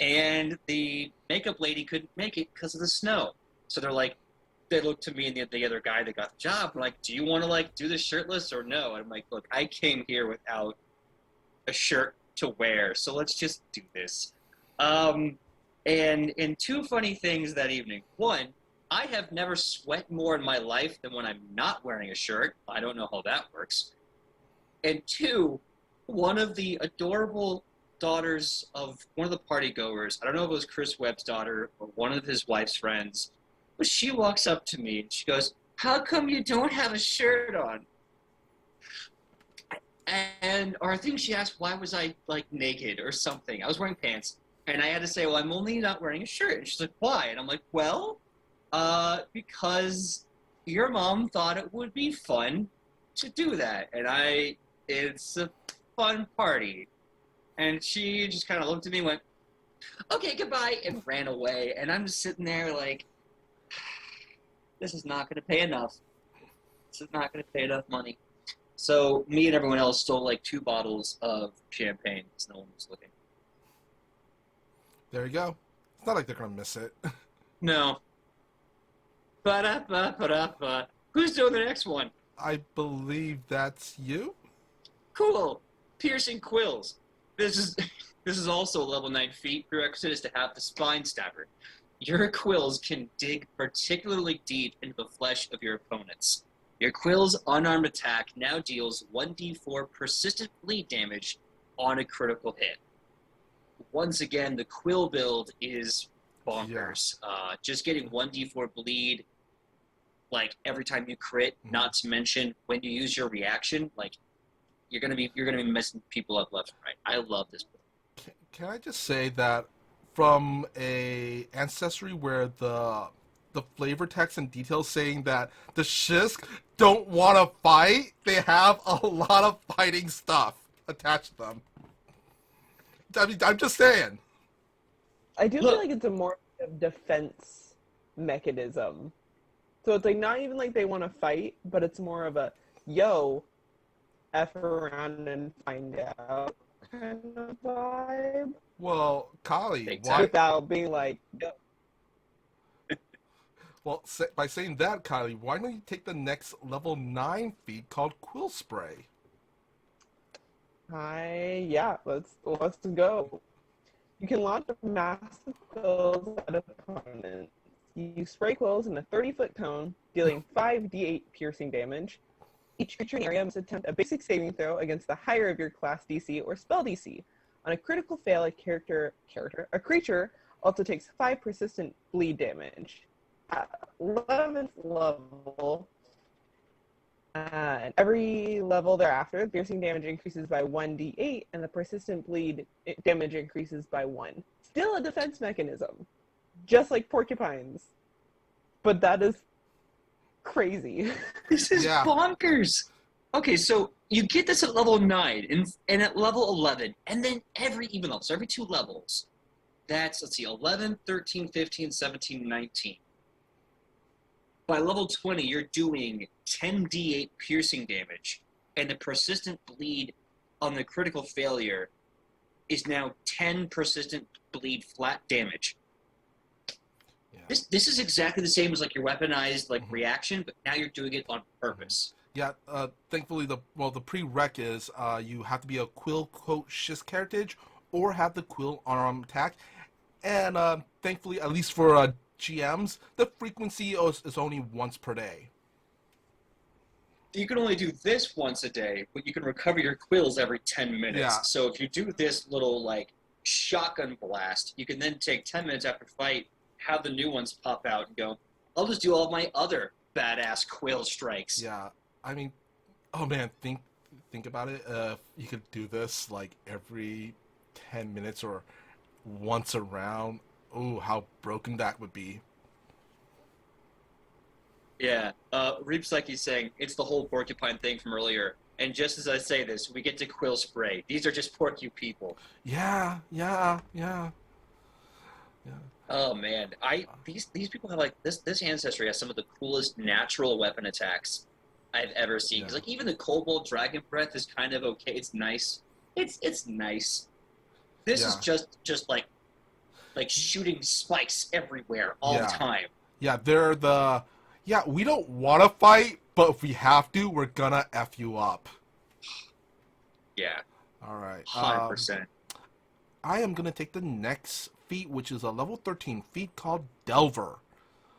And the makeup lady couldn't make it because of the snow. So they looked to me and the other guy that got the job. I'm like, do you want to like do this shirtless or no? And I'm like, look, I came here without a shirt to wear, so let's just do this. And 2 funny things that evening. One, I have never sweat more in my life than when I'm not wearing a shirt. I don't know how that works. And 2, one of the adorable daughters of one of the party goers, I don't know if it was Chris Webb's daughter or one of his wife's friends, but she walks up to me and she goes, how come you don't have a shirt on? Or I think she asked, why was I like naked or something? I was wearing pants. And I had to say, well, I'm only not wearing a shirt. And she's like, why? And I'm like, well, because your mom thought it would be fun to do that. And it's a fun party. And she just kind of looked at me and went, okay, goodbye, and ran away. And I'm just sitting there like, this is not going to pay enough. This is not going to pay enough money. So me and everyone else stole like 2 bottles of champagne because no one was looking. There you go. It's not like they're going to miss it. No. Ba-da-ba-ba-da-ba. Who's doing the next one? I believe that's you? Cool. Piercing Quills. This is also a level 9 feat. Prerequisite is to have the Spine Stabber. Your Quills can dig particularly deep into the flesh of your opponents. Your Quill's unarmed attack now deals 1d4 persistent bleed damage on a critical hit. Once again, the Quill build is bonkers. Yeah. Just getting 1d4 bleed, like every time you crit, not to mention when you use your reaction, like you're gonna be messing people up left and right. I love this build. Can I just say that from a ancestry where the flavor text and details saying that the Shisk don't want to fight, they have a lot of fighting stuff attached to them. I mean, I'm just saying. I do feel like it's a more defense mechanism. So it's like not even like they want to fight, but it's more of a, yo, F around and find out kind of vibe. Well, Kylie, why? Without being like, yo. Well, by saying that, Kylie, why don't you take the next level 9 feat called Quill Spray? Let's go. You can launch massive quills at opponents. You spray quills in a 30-foot cone, dealing 5d8 piercing damage. Each creature in the area must attempt a basic saving throw against the higher of your class DC or spell DC. On a critical fail, a creature also takes 5 persistent bleed damage. At 11th level, and every level thereafter, piercing damage increases by 1d8, and the persistent bleed damage increases by 1. Still a defense mechanism, just like porcupines. But that is crazy. This is bonkers. Okay, so you get this at level 9 and at level 11, and then every even level, so every 2 levels, that's, let's see, 11, 13, 15, 17, 19. By level 20, you're doing 10d8 piercing damage, and the persistent bleed on the critical failure is now 10 persistent bleed flat damage. Yeah. This is exactly the same as like your weaponized like reaction, but now you're doing it on purpose. Yeah, thankfully the prereq is you have to be a Quill Coat Shisk heritage or have the Quill arm attack, and thankfully, at least for GMs, the frequency is only once per day. You can only do this once a day, but you can recover your quills every 10 minutes. Yeah. So if you do this little like shotgun blast, you can then take 10 minutes after fight, have the new ones pop out and go, I'll just do all my other badass quill strikes. Yeah, I mean, oh man, think about it. You could do this like every 10 minutes or once a round. Oh, how broken that would be. Yeah, Reap's like he's saying, it's the whole porcupine thing from earlier. And just as I say this, we get to Quill Spray. These are just porcu people. Yeah. Oh man, these people have like this ancestry has some of the coolest natural weapon attacks I've ever seen. Because like even the Kobold Dragon Breath is kind of okay. It's nice. It's nice. This is just like shooting spikes everywhere all the time. Yeah, they're the we don't want to fight, but if we have to, we're gonna F you up. Yeah. All right. 100%. I am gonna take the next feat, which is a level 13 feat called Delver.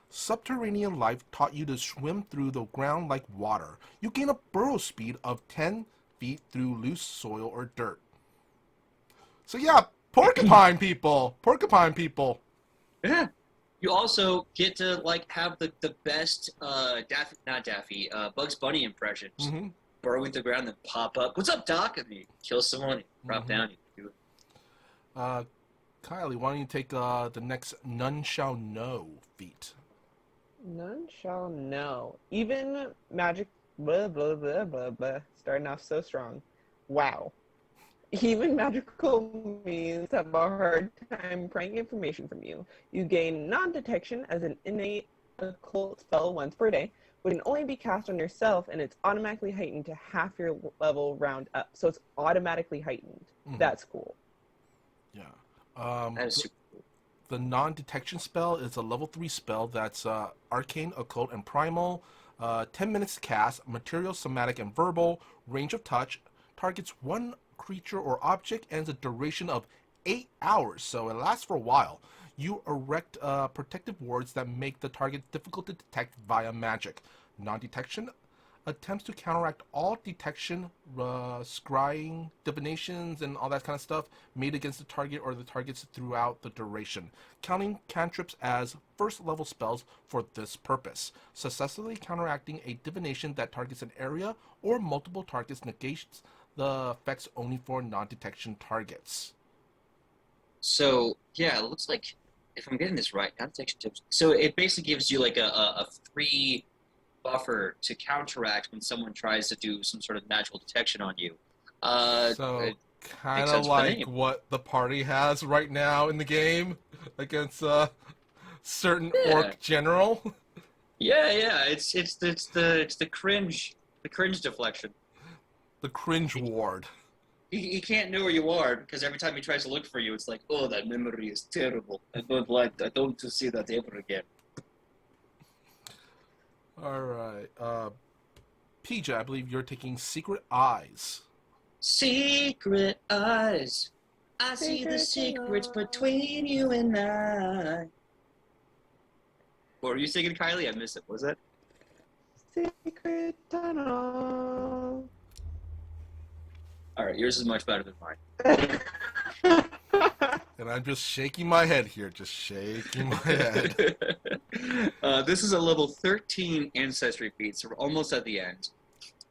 Subterranean life taught you to swim through the ground like water. You gain a burrow speed of 10 feet through loose soil or dirt. So yeah, porcupine people. Yeah. You also get to like have the best Bugs Bunny impressions. Mm-hmm. Burrow into the ground and pop up. What's up, Doc? And you kill someone, you drop down, you do it. Kylie, why don't you take the next None Shall Know feat? None shall know. Even magic, blah, blah, blah, blah, blah. Starting off so strong. Wow. Even magical means have a hard time prying information from you. You gain non-detection as an innate occult spell once per day, which can only be cast on yourself, and it's automatically heightened to half your level round up. So it's automatically heightened. Mm-hmm. That's cool. Yeah. That is super cool. The non-detection spell is a level 3 spell that's arcane, occult, and primal. 10 minutes to cast, material, somatic, and verbal, range of touch, targets one creature or object, and a duration of 8 hours, so it lasts for a while. You erect protective wards that make the target difficult to detect via magic. Non-detection attempts to counteract all detection, scrying, divinations, and all that kind of stuff made against the target or the targets throughout the duration, counting cantrips as first-level spells for this purpose. Successfully counteracting a divination that targets an area or multiple targets negates the effects only for non-detection targets. So, yeah, it looks like, if I'm getting this right, non-detection tips. So it basically gives you like a free buffer to counteract when someone tries to do some sort of magical detection on you. So kind of like what the party has right now in the game against certain orc general. Yeah. It's the cringe deflection. The cringe ward. He can't know where you are because every time he tries to look for you, it's like, oh, that memory is terrible. I don't want to see that ever again. All right. PJ, I believe you're taking Secret Eyes. Secret eyes. I see the secrets between you and I. What were you singing, Kylie? I missed it. What was that? Secret tunnel. All right, yours is much better than mine. And I'm just shaking my head here, just shaking my head. This is a level 13 ancestry feat, so we're almost at the end.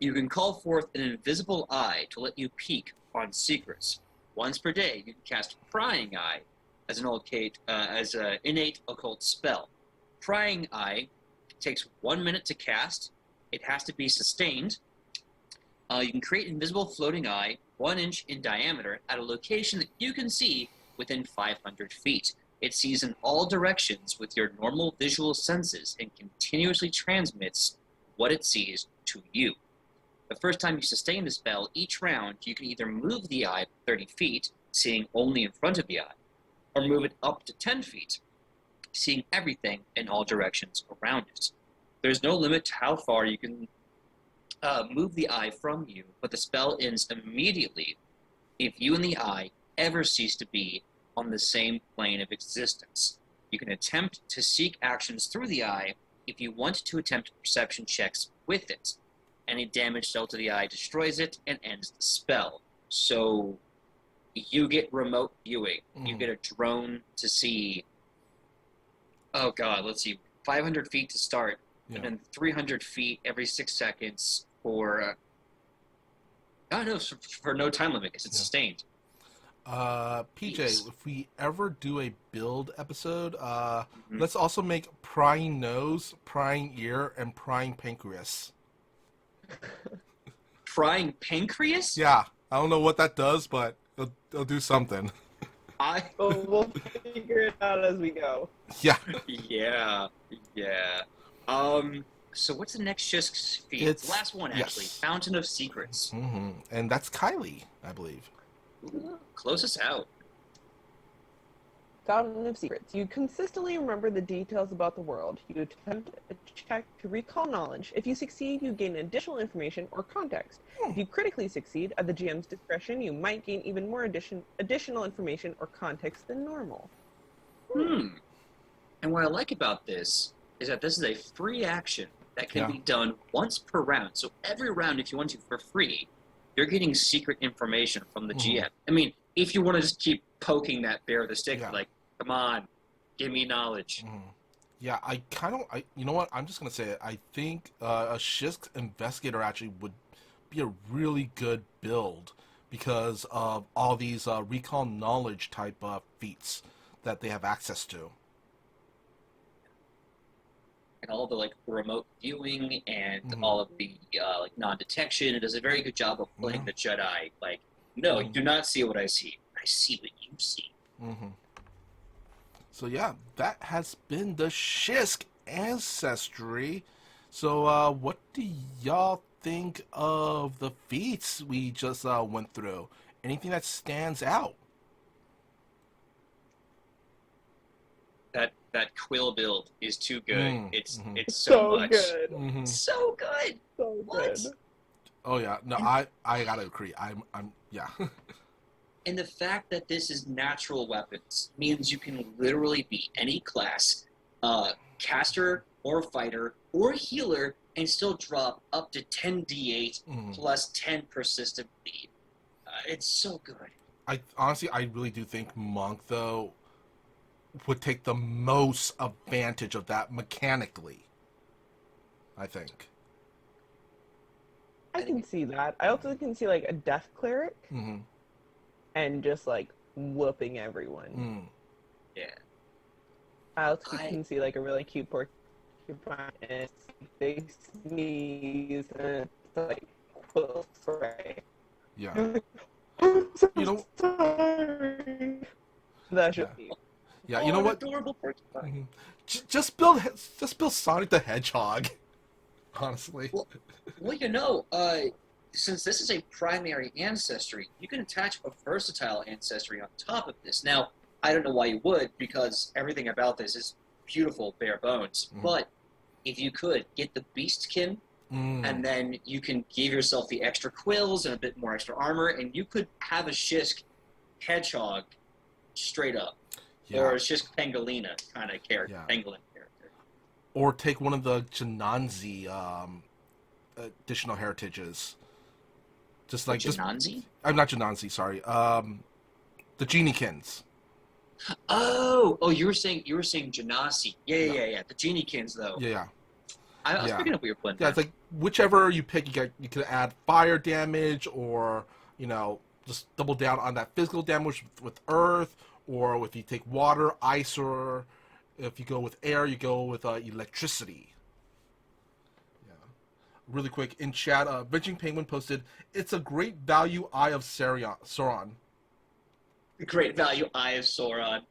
You can call forth an invisible eye to let you peek on secrets. Once per day, you can cast Prying Eye as an innate occult spell. Prying Eye takes 1 minute to cast. It has to be sustained. You can create an invisible floating eye, 1 inch in diameter, at a location that you can see within 500 feet. It sees in all directions with your normal visual senses and continuously transmits what it sees to you. The first time you sustain the spell, each round, you can either move the eye 30 feet, seeing only in front of the eye, or move it up to 10 feet, seeing everything in all directions around it. There's no limit to how far you can move the eye from you, but the spell ends immediately if you and the eye ever cease to be on the same plane of existence. You can attempt to seek actions through the eye if you want to attempt perception checks with it. Any damage dealt to the eye destroys it and ends the spell. So you get remote viewing. You get a drone to see, oh god, let's see, 500 feet to start, and then 300 feet every 6 seconds for, I don't know, for no time limit because it's sustained. PJ, if we ever do a build episode, let's also make prying nose, prying ear, and prying pancreas. Prying pancreas? Yeah, I don't know what that does, but it'll do something. We'll figure it out as we go. Yeah. Yeah. So what's the next Shisk feat? It's the last one, actually. Yes. Fountain of Secrets. And that's Kylie, I believe. Ooh, close us out. Fountain of Secrets. You consistently remember the details about the world. You attempt a check to recall knowledge. If you succeed, you gain additional information or context. If you critically succeed, at the GM's discretion, you might gain even more additional information or context than normal. And what I like about this is that this is a free action that can be done once per round. So every round, if you want to, for free, you're getting secret information from the GM. I mean, if you want to just keep poking that bear with a stick, like, come on, give me knowledge. Yeah, you know what? I'm just gonna say it. I think a Shisk investigator actually would be a really good build because of all these recall knowledge type feats that they have access to. And all the like remote viewing and all of the like non-detection. It does a very good job of playing the Jedi. Like, no, you do not see what I see. I see what you see. So yeah, that has been the Shisk ancestry. So what do y'all think of the feats we just went through? Anything that stands out? That Quill build is too good. It's so So much. good. So good. So What? good. Oh yeah, no, I gotta agree. I'm yeah. And the fact that this is natural weapons means you can literally be any class, caster or fighter or healer, and still drop up to 10 d8 plus 10 persistent bleed. It's so good. I honestly, I really do think Monk though would take the most advantage of that mechanically. I think. I can see that. I also can see like a death cleric and just like whooping everyone. Yeah. I also can see like a really cute porcupine and they sneeze and it's like Quill Spray. Yeah. I'm so You know- sorry. That should be. Yeah, you know what? Adorable porcupine. Just build Sonic the Hedgehog. Honestly. Well, you know, since this is a primary ancestry, you can attach a versatile ancestry on top of this. Now, I don't know why you would, because everything about this is beautiful, bare bones. But if you could, get the Beastkin, and then you can give yourself the extra quills and a bit more extra armor, and you could have a Shisk hedgehog straight up. Yeah. Or a Shisk Pangolina kind of character, pangolin character. Or take one of the Jananzi additional heritages. Just like Jananzi? I'm not Jananzi, sorry. The Geniekins. Oh, you were saying Janasi. Yeah. The Geniekins though. Yeah. I was picking up what you're putting. Yeah, it's like whichever you pick, you could add fire damage, or just double down on that physical damage with earth, or if you take water, ice, or if you go with air, you go with electricity. Yeah. really quick, in chat, Benching Penguin posted, "It's a great value Eye of Sauron." Great value, Eye of Sauron.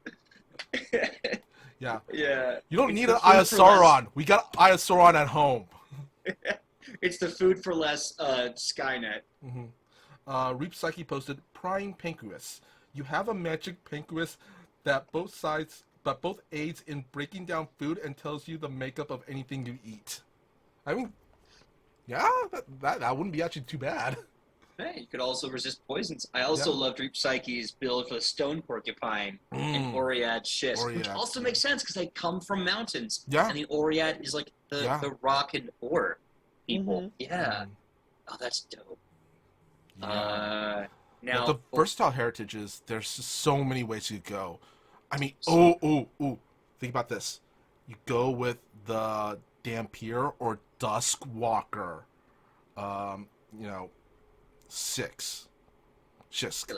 Yeah. Yeah. You don't It's need the an Eye food of for less- Sauron. We got Eye of Sauron at home. It's the food for less Skynet. Reap Psyche posted, "Prying Panquist. You have a magic Panquist that both aids in breaking down food and tells you the makeup of anything you eat." I mean, yeah, that wouldn't be actually too bad. Hey, you could also resist poisons. I also love Dreep Psyche's build for the Stone Porcupine and Oriad Shisk, which also makes sense because they come from mountains. Yeah. And the Oriad is like the rock and ore people. Yeah. Oh, that's dope. Yeah. Now, the versatile heritages, there's just so many ways you could go. I mean, think about this. You go with the Dampier or Duskwalker, Shisk. Get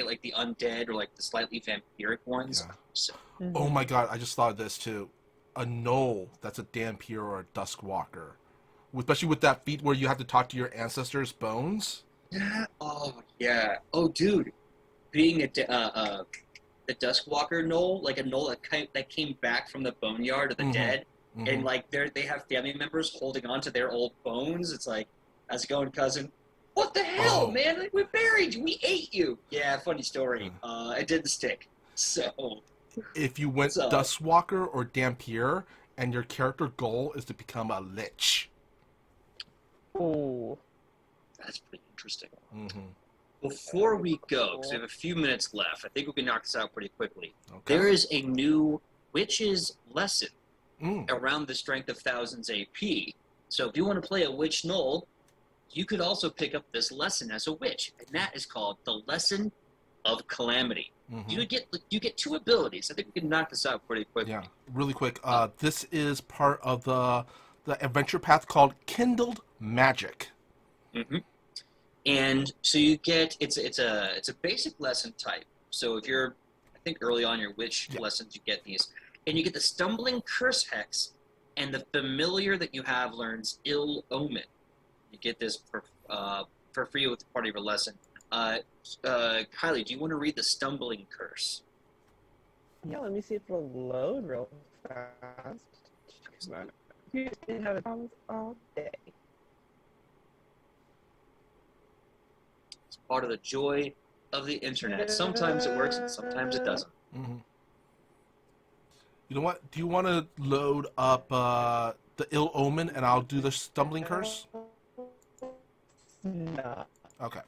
like the undead or like the slightly vampiric ones. Yeah. So, Oh my god, I just thought of this too. A Gnoll that's a Dampier or a Duskwalker. Especially with that feat where you have to talk to your ancestors' bones. oh yeah. Oh dude, being the Duskwalker Gnoll, like a Gnoll that came back from the boneyard of the dead, and like they have family members holding on to their old bones. It's like, how's it going, cousin? What the hell, man? Like, we buried you. We ate you. Yeah, funny story. It didn't stick. So, if you went Duskwalker or Dampier, and your character goal is to become a Lich. Oh, that's pretty interesting. Before we go, because we have a few minutes left, I think we can knock this out pretty quickly. Okay. There is a new Witch's lesson around the Strength of Thousands AP. So if you want to play a Witch Gnoll, you could also pick up this lesson as a witch, and that is called the Lesson of Calamity. You get 2 abilities. I think we can knock this out pretty quickly. Yeah, really quick. This is part of the adventure path called Kindled Magic. And so you get it's a basic lesson type. So if you're, I think early on your witch lessons, you get these, and you get the Stumbling Curse Hex, and the familiar that you have learns Ill Omen. You get this for free with part of your lesson. Kylie, do you want to read the Stumbling Curse? Yeah, let me see if it'll load real fast. You didn't have problems all day. It's part of the joy of the internet. Sometimes it works and sometimes it doesn't. You know what? Do you want to load up the Ill Omen and I'll do the Stumbling Curse? No. Okay.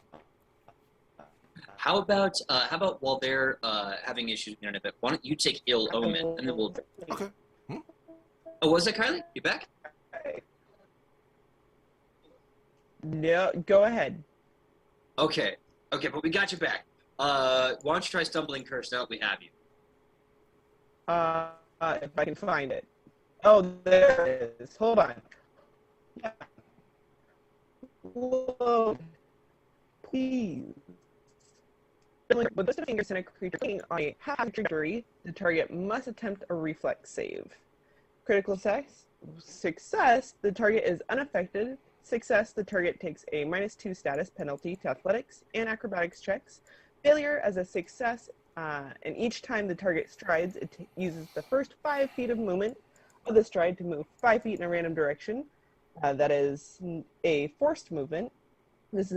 How about while they're having issues with the internet, why don't you take Ill Omen and then we'll. Okay. Oh, was that Kylie? You back? No, go ahead. Okay, but we got you back. Why don't you try Stumbling Curse now that we have you? If I can find it. Oh, there it is. Hold on. Yeah. Whoa. Please. With this fingers in a creature clicking on a half trajectory, the target must attempt a reflex save. Critical success, the target is unaffected. Success, the target takes a -2 status penalty to athletics and acrobatics checks. Failure, as a success, and each time the target strides, it uses the first 5 feet of movement of the stride to move 5 feet in a random direction. That is a forced movement. This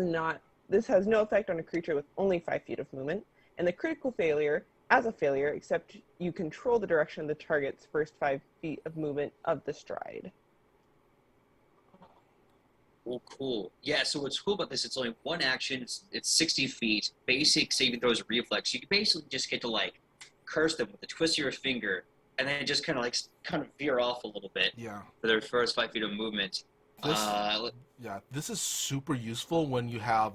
has no effect on a creature with only 5 feet of movement. And the critical failure, as a failure, except you control the direction of the target's first 5 feet of movement of the stride. Oh, cool. Yeah, so what's cool about this, it's only one action, it's 60 feet, basic saving throws reflex. You can basically just get to, like, curse them with the twist of your finger, and then just kind of veer off a little bit for their first 5 feet of movement. This is super useful when you have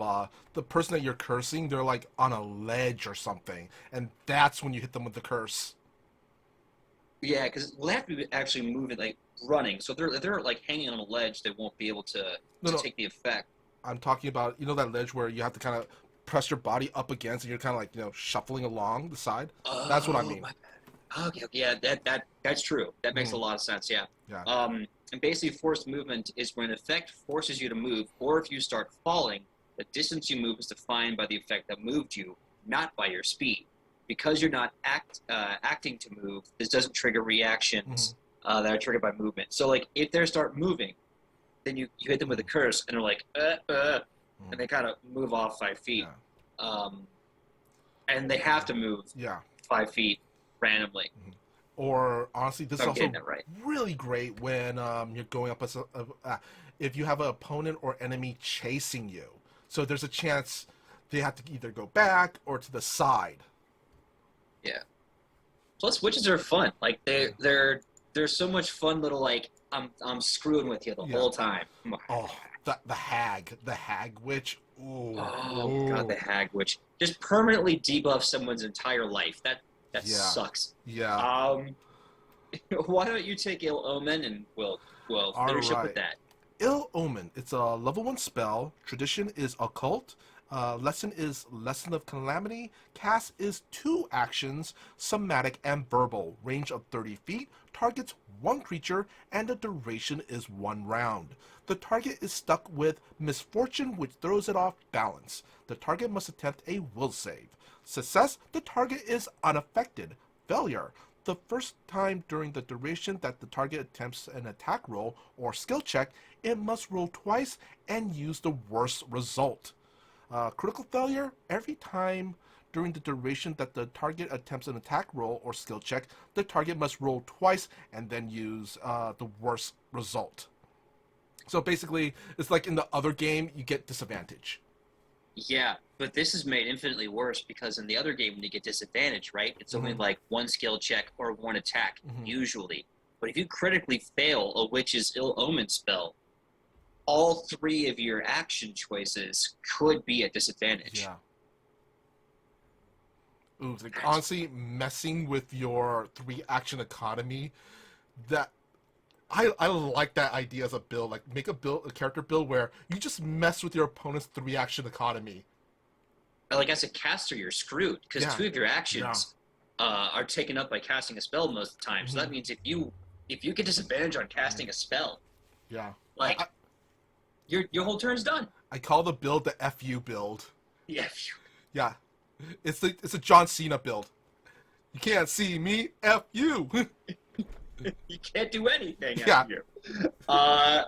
the person that you're cursing, they're, like, on a ledge or something, and that's when you hit them with the curse. Yeah, because we'll have to be actually moving, like, running. So if they're like hanging on a ledge, they won't be able to take the effect. I'm talking about, that ledge where you have to kind of press your body up against and you're kind of like, shuffling along the side. That's what I mean. Okay, yeah, that's true. That makes a lot of sense, yeah. And basically, forced movement is when an effect forces you to move, or if you start falling, the distance you move is defined by the effect that moved you, not by your speed. Because you're not acting to move, this doesn't trigger reactions that are triggered by movement. So, like, if they start moving, then you hit them with a curse, and they're like, and they kind of move off 5 feet. Yeah. And they have to move 5 feet randomly. Or honestly, this is also right. really great when you're going up as if you have an opponent or enemy chasing you. So there's a chance they have to either go back or to the side. Yeah. Plus, witches are fun. Like they're so much fun little like I'm screwing with you the whole time. Oh, the hag witch. Ooh. Oh god, the hag witch just permanently debuffs someone's entire life. That sucks. Yeah. Why don't you take Ill Omen and we'll finish up with that. Ill Omen. It's a level 1 spell. Tradition is occult. Lesson is Lesson of Calamity. Cast is 2 actions, somatic and verbal. Range of 30 feet. Targets 1 creature, and the duration is 1 round. The target is stuck with misfortune, which throws it off balance. The target must attempt a will save. Success, the target is unaffected. Failure, the first time during the duration that the target attempts an attack roll or skill check, it must roll twice and use the worst result. Critical failure, every time during the duration that the target attempts an attack roll or skill check, the target must roll twice and then use the worst result. So basically, it's like in the other game, you get disadvantage. Yeah, but this is made infinitely worse because in the other game, when you get disadvantage, right, it's only like 1 skill check or 1 attack, usually. But if you critically fail a witch's Ill Omen spell, all 3 of your action choices could be at disadvantage. Yeah. Ooh, like honestly, messing with your 3 action economy, that I like that idea as a build. Like, make a character build where you just mess with your opponent's 3 action economy. Like, as a caster, you're screwed because 2 of your actions are taken up by casting a spell most of the time. So that means if you get disadvantage on casting a spell, like your whole turn's done. I call the build the FU build. Yeah. Yeah, it's a John Cena build. You can't see me, F you. You can't do anything Yeah. after you.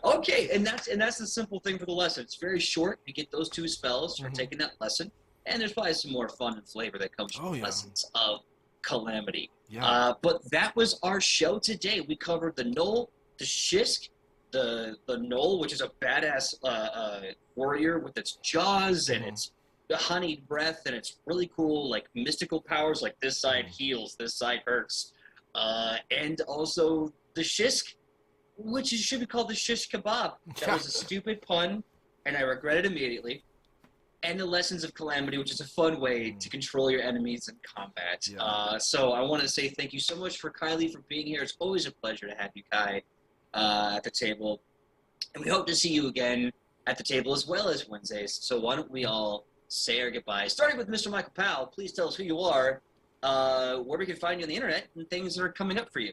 Okay, and that's the simple thing for the lesson. It's very short. You get those 2 spells for taking that lesson, and there's probably some more fun and flavor that comes from Lessons of Calamity. Yeah. But that was our show today. We covered the Gnoll, the Shisk, the Gnoll, which is a badass warrior with its jaws and its honeyed breath, and it's really cool, like mystical powers, like this side heals, this side hurts. And also the Shisk, which should be called the Shish Kebab. That was a stupid pun, and I regret it immediately. And the Lessons of Calamity, which is a fun way to control your enemies in combat. Yeah. So I want to say thank you so much for Kylie for being here. It's always a pleasure to have you, Kai, at the table. And we hope to see you again at the table as well as Wednesdays. So why don't we all say our goodbyes? Starting with Mr. Michael Powell, please tell us who you are, where we can find you on the internet, and things that are coming up for you.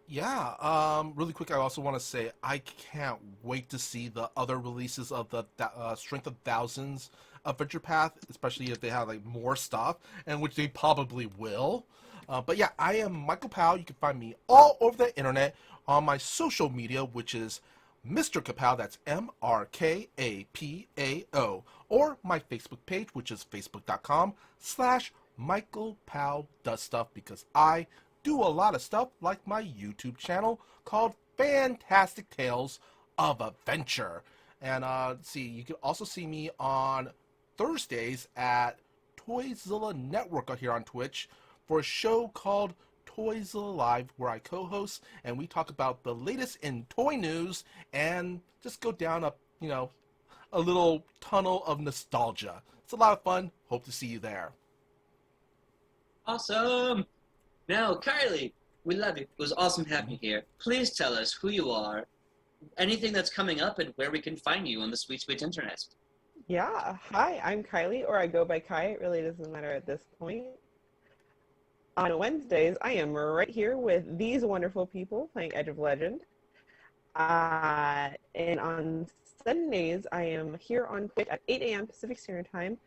Yeah, really quick, I also want to say I can't wait to see the other releases of the Strength of Thousands Adventure Path, especially if they have like more stuff, and which they probably will. But yeah, I am Michael Powell. You can find me all over the internet on my social media, which is Mr. Kapow, that's MRKAPAO, or my Facebook page, which is facebook.com/Michael Powell Does Stuff, because I do a lot of stuff like my YouTube channel called Fantastic Tales of Adventure. And see, you can also see me on Thursdays at Toyzilla Network here on Twitch for a show called Toyzilla Live, where I co-host and we talk about the latest in toy news and just go down a little tunnel of nostalgia. It's a lot of fun. Hope to see you there. Awesome. Now, Kylie, we love you. It was awesome having you here. Please tell us who you are, anything that's coming up, and where we can find you on the sweet, sweet internet. Yeah. Hi, I'm Kylie, or I go by Kai. It really doesn't matter at this point. On Wednesdays, I am right here with these wonderful people playing Edge of Legend. And on Sundays, I am here on Twitch at 8 a.m. Pacific Standard Time,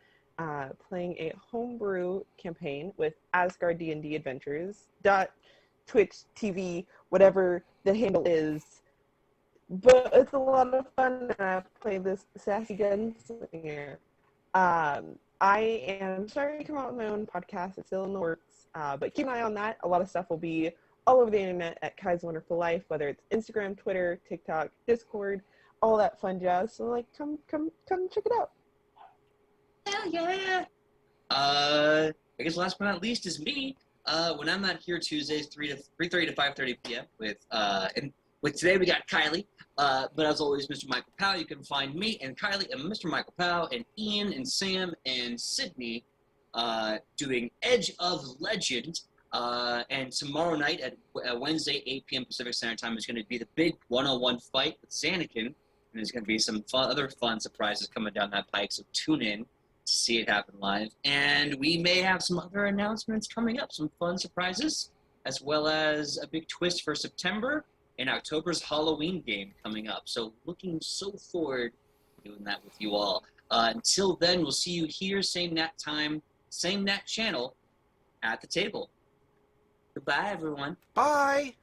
playing a homebrew campaign with Asgard D&D Adventures. Twitch TV, whatever the handle is. But it's a lot of fun, and I play this sassy gunslinger. I am starting to come out with my own podcast. It's still in the works, but keep an eye on that. A lot of stuff will be all over the internet at Kai's Wonderful Life, whether it's Instagram, Twitter, TikTok, Discord, all that fun jazz. So, like, come check it out. Hell yeah! I guess last but not least is me. When I'm not here Tuesdays, 3:30 to 5:30 p.m. with today we got Kylie. But as always, Mr. Michael Powell. You can find me and Kylie and Mr. Michael Powell and Ian and Sam and Sydney doing Edge of Legend. And tomorrow night at Wednesday, 8 p.m. Pacific Standard Time is going to be the big 101 fight with Xanakin. And there's going to be some other fun surprises coming down that pike, so tune in to see it happen live. And we may have some other announcements coming up, some fun surprises, as well as a big twist for September and October's Halloween game coming up. So looking so forward to doing that with you all. Until then, we'll see you here, same Nat time, same Nat channel, at the table. Goodbye, everyone. Bye.